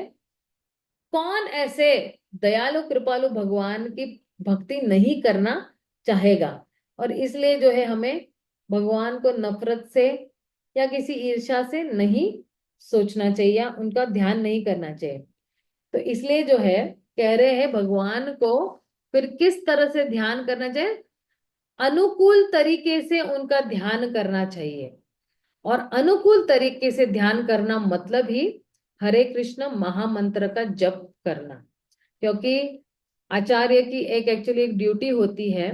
कौन ऐसे दयालु कृपालु भगवान की भक्ति नहीं करना चाहेगा। और इसलिए जो है हमें भगवान को नफरत से या किसी ईर्ष्या से नहीं सोचना चाहिए या उनका ध्यान नहीं करना चाहिए। तो इसलिए जो है कह रहे हैं भगवान को फिर किस तरह से ध्यान करना चाहिए, अनुकूल तरीके से उनका ध्यान करना चाहिए। और अनुकूल तरीके से ध्यान करना मतलब ही हरे कृष्ण महामंत्र का जप करना। क्योंकि आचार्य की एक एक्चुअली एक ड्यूटी होती है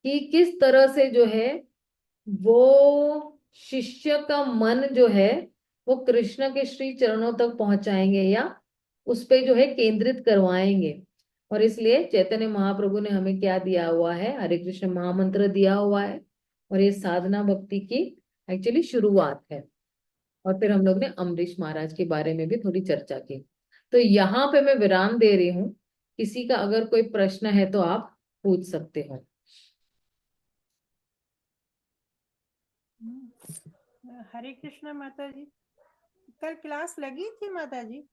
कि किस तरह से जो है वो शिष्य का मन जो है वो कृष्ण के श्री चरणों तक पहुंचाएंगे या उस पे जो है केंद्रित करवाएंगे। और इसलिए चैतन्य महाप्रभु ने हमें क्या दिया हुआ है, हरे कृष्ण महामंत्र दिया हुआ है। और ये साधना भक्ति की एक्चुअली शुरुआत है। और फिर हम लोग ने अम्बरीश महाराज के बारे में भी थोड़ी चर्चा की। तो यहाँ पे मैं विराम दे रही हूँ, किसी का अगर कोई प्रश्न है तो आप पूछ सकते हो। हरे कृष्णा माता जी, कल क्लास लगी थी माता जी?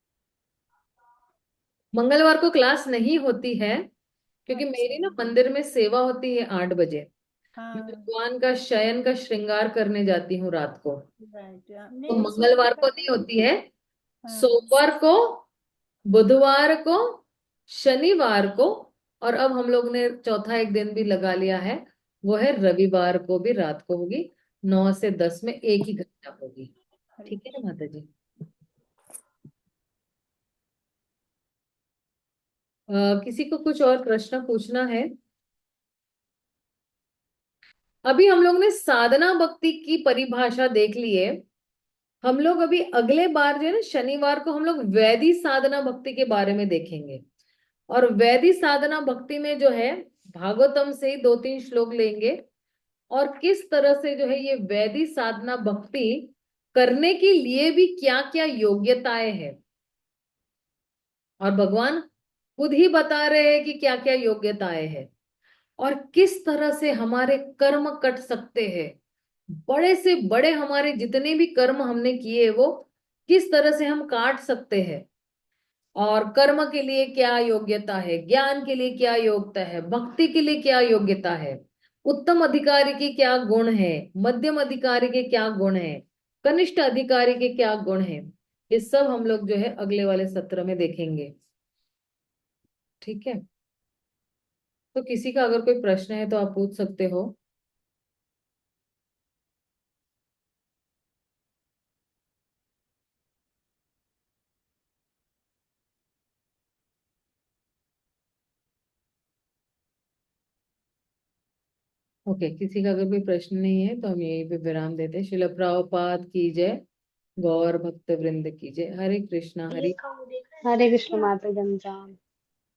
मंगलवार को क्लास नहीं होती है क्योंकि मेरी ना अच्छा। मंदिर में सेवा होती है 8 बजे। मैं हाँ भगवान का शयन का श्रृंगार करने जाती हूँ रात को। राइट, तो नहीं सुना मंगलवार को था। नहीं होती है, हाँ सोमवार को, बुधवार को, शनिवार को, और अब हम लोग ने चौथा एक दिन भी लगा लिया है, वो है रविवार को भी रात को होगी, 9 से 10 में एक ही घंटा होगी। हरे ठीक है ना माता जी? किसी को कुछ और प्रश्न पूछना है? अभी हम लोग ने साधना भक्ति की परिभाषा देख ली है। हम लोग अभी अगले बार जो है ना शनिवार को हम लोग वैदिक साधना भक्ति के बारे में देखेंगे। और वैदिक साधना भक्ति में जो है भागवतम से ही 2-3 श्लोक लेंगे और किस तरह से जो है ये वैदिक साधना भक्ति करने के लिए भी क्या क्या योग्यताएं हैं। और भगवान खुद ही बता रहे हैं कि क्या क्या योग्यताएं हैं और किस तरह से हमारे कर्म कट सकते हैं। बड़े से बड़े हमारे जितने भी कर्म हमने किए वो किस तरह से हम काट सकते हैं। और कर्म के लिए क्या योग्यता है, ज्ञान के लिए क्या योग्यता है, भक्ति के लिए क्या योग्यता है, उत्तम अधिकारी के क्या गुण है, मध्यम अधिकारी के क्या गुण है, कनिष्ठ अधिकारी के क्या गुण है। ये सब हम लोग जो है अगले वाले सत्र में देखेंगे। ठीक है, तो किसी का अगर कोई प्रश्न है तो आप पूछ सकते हो। ओके, किसी का अगर कोई प्रश्न नहीं है तो हम यहीं पे विराम देते हैं। शिल प्रभुपाद की जय, गौर भक्त वृंद की जय। हरे कृष्णा हरे। हरे कृष्ण माता जन्मजान।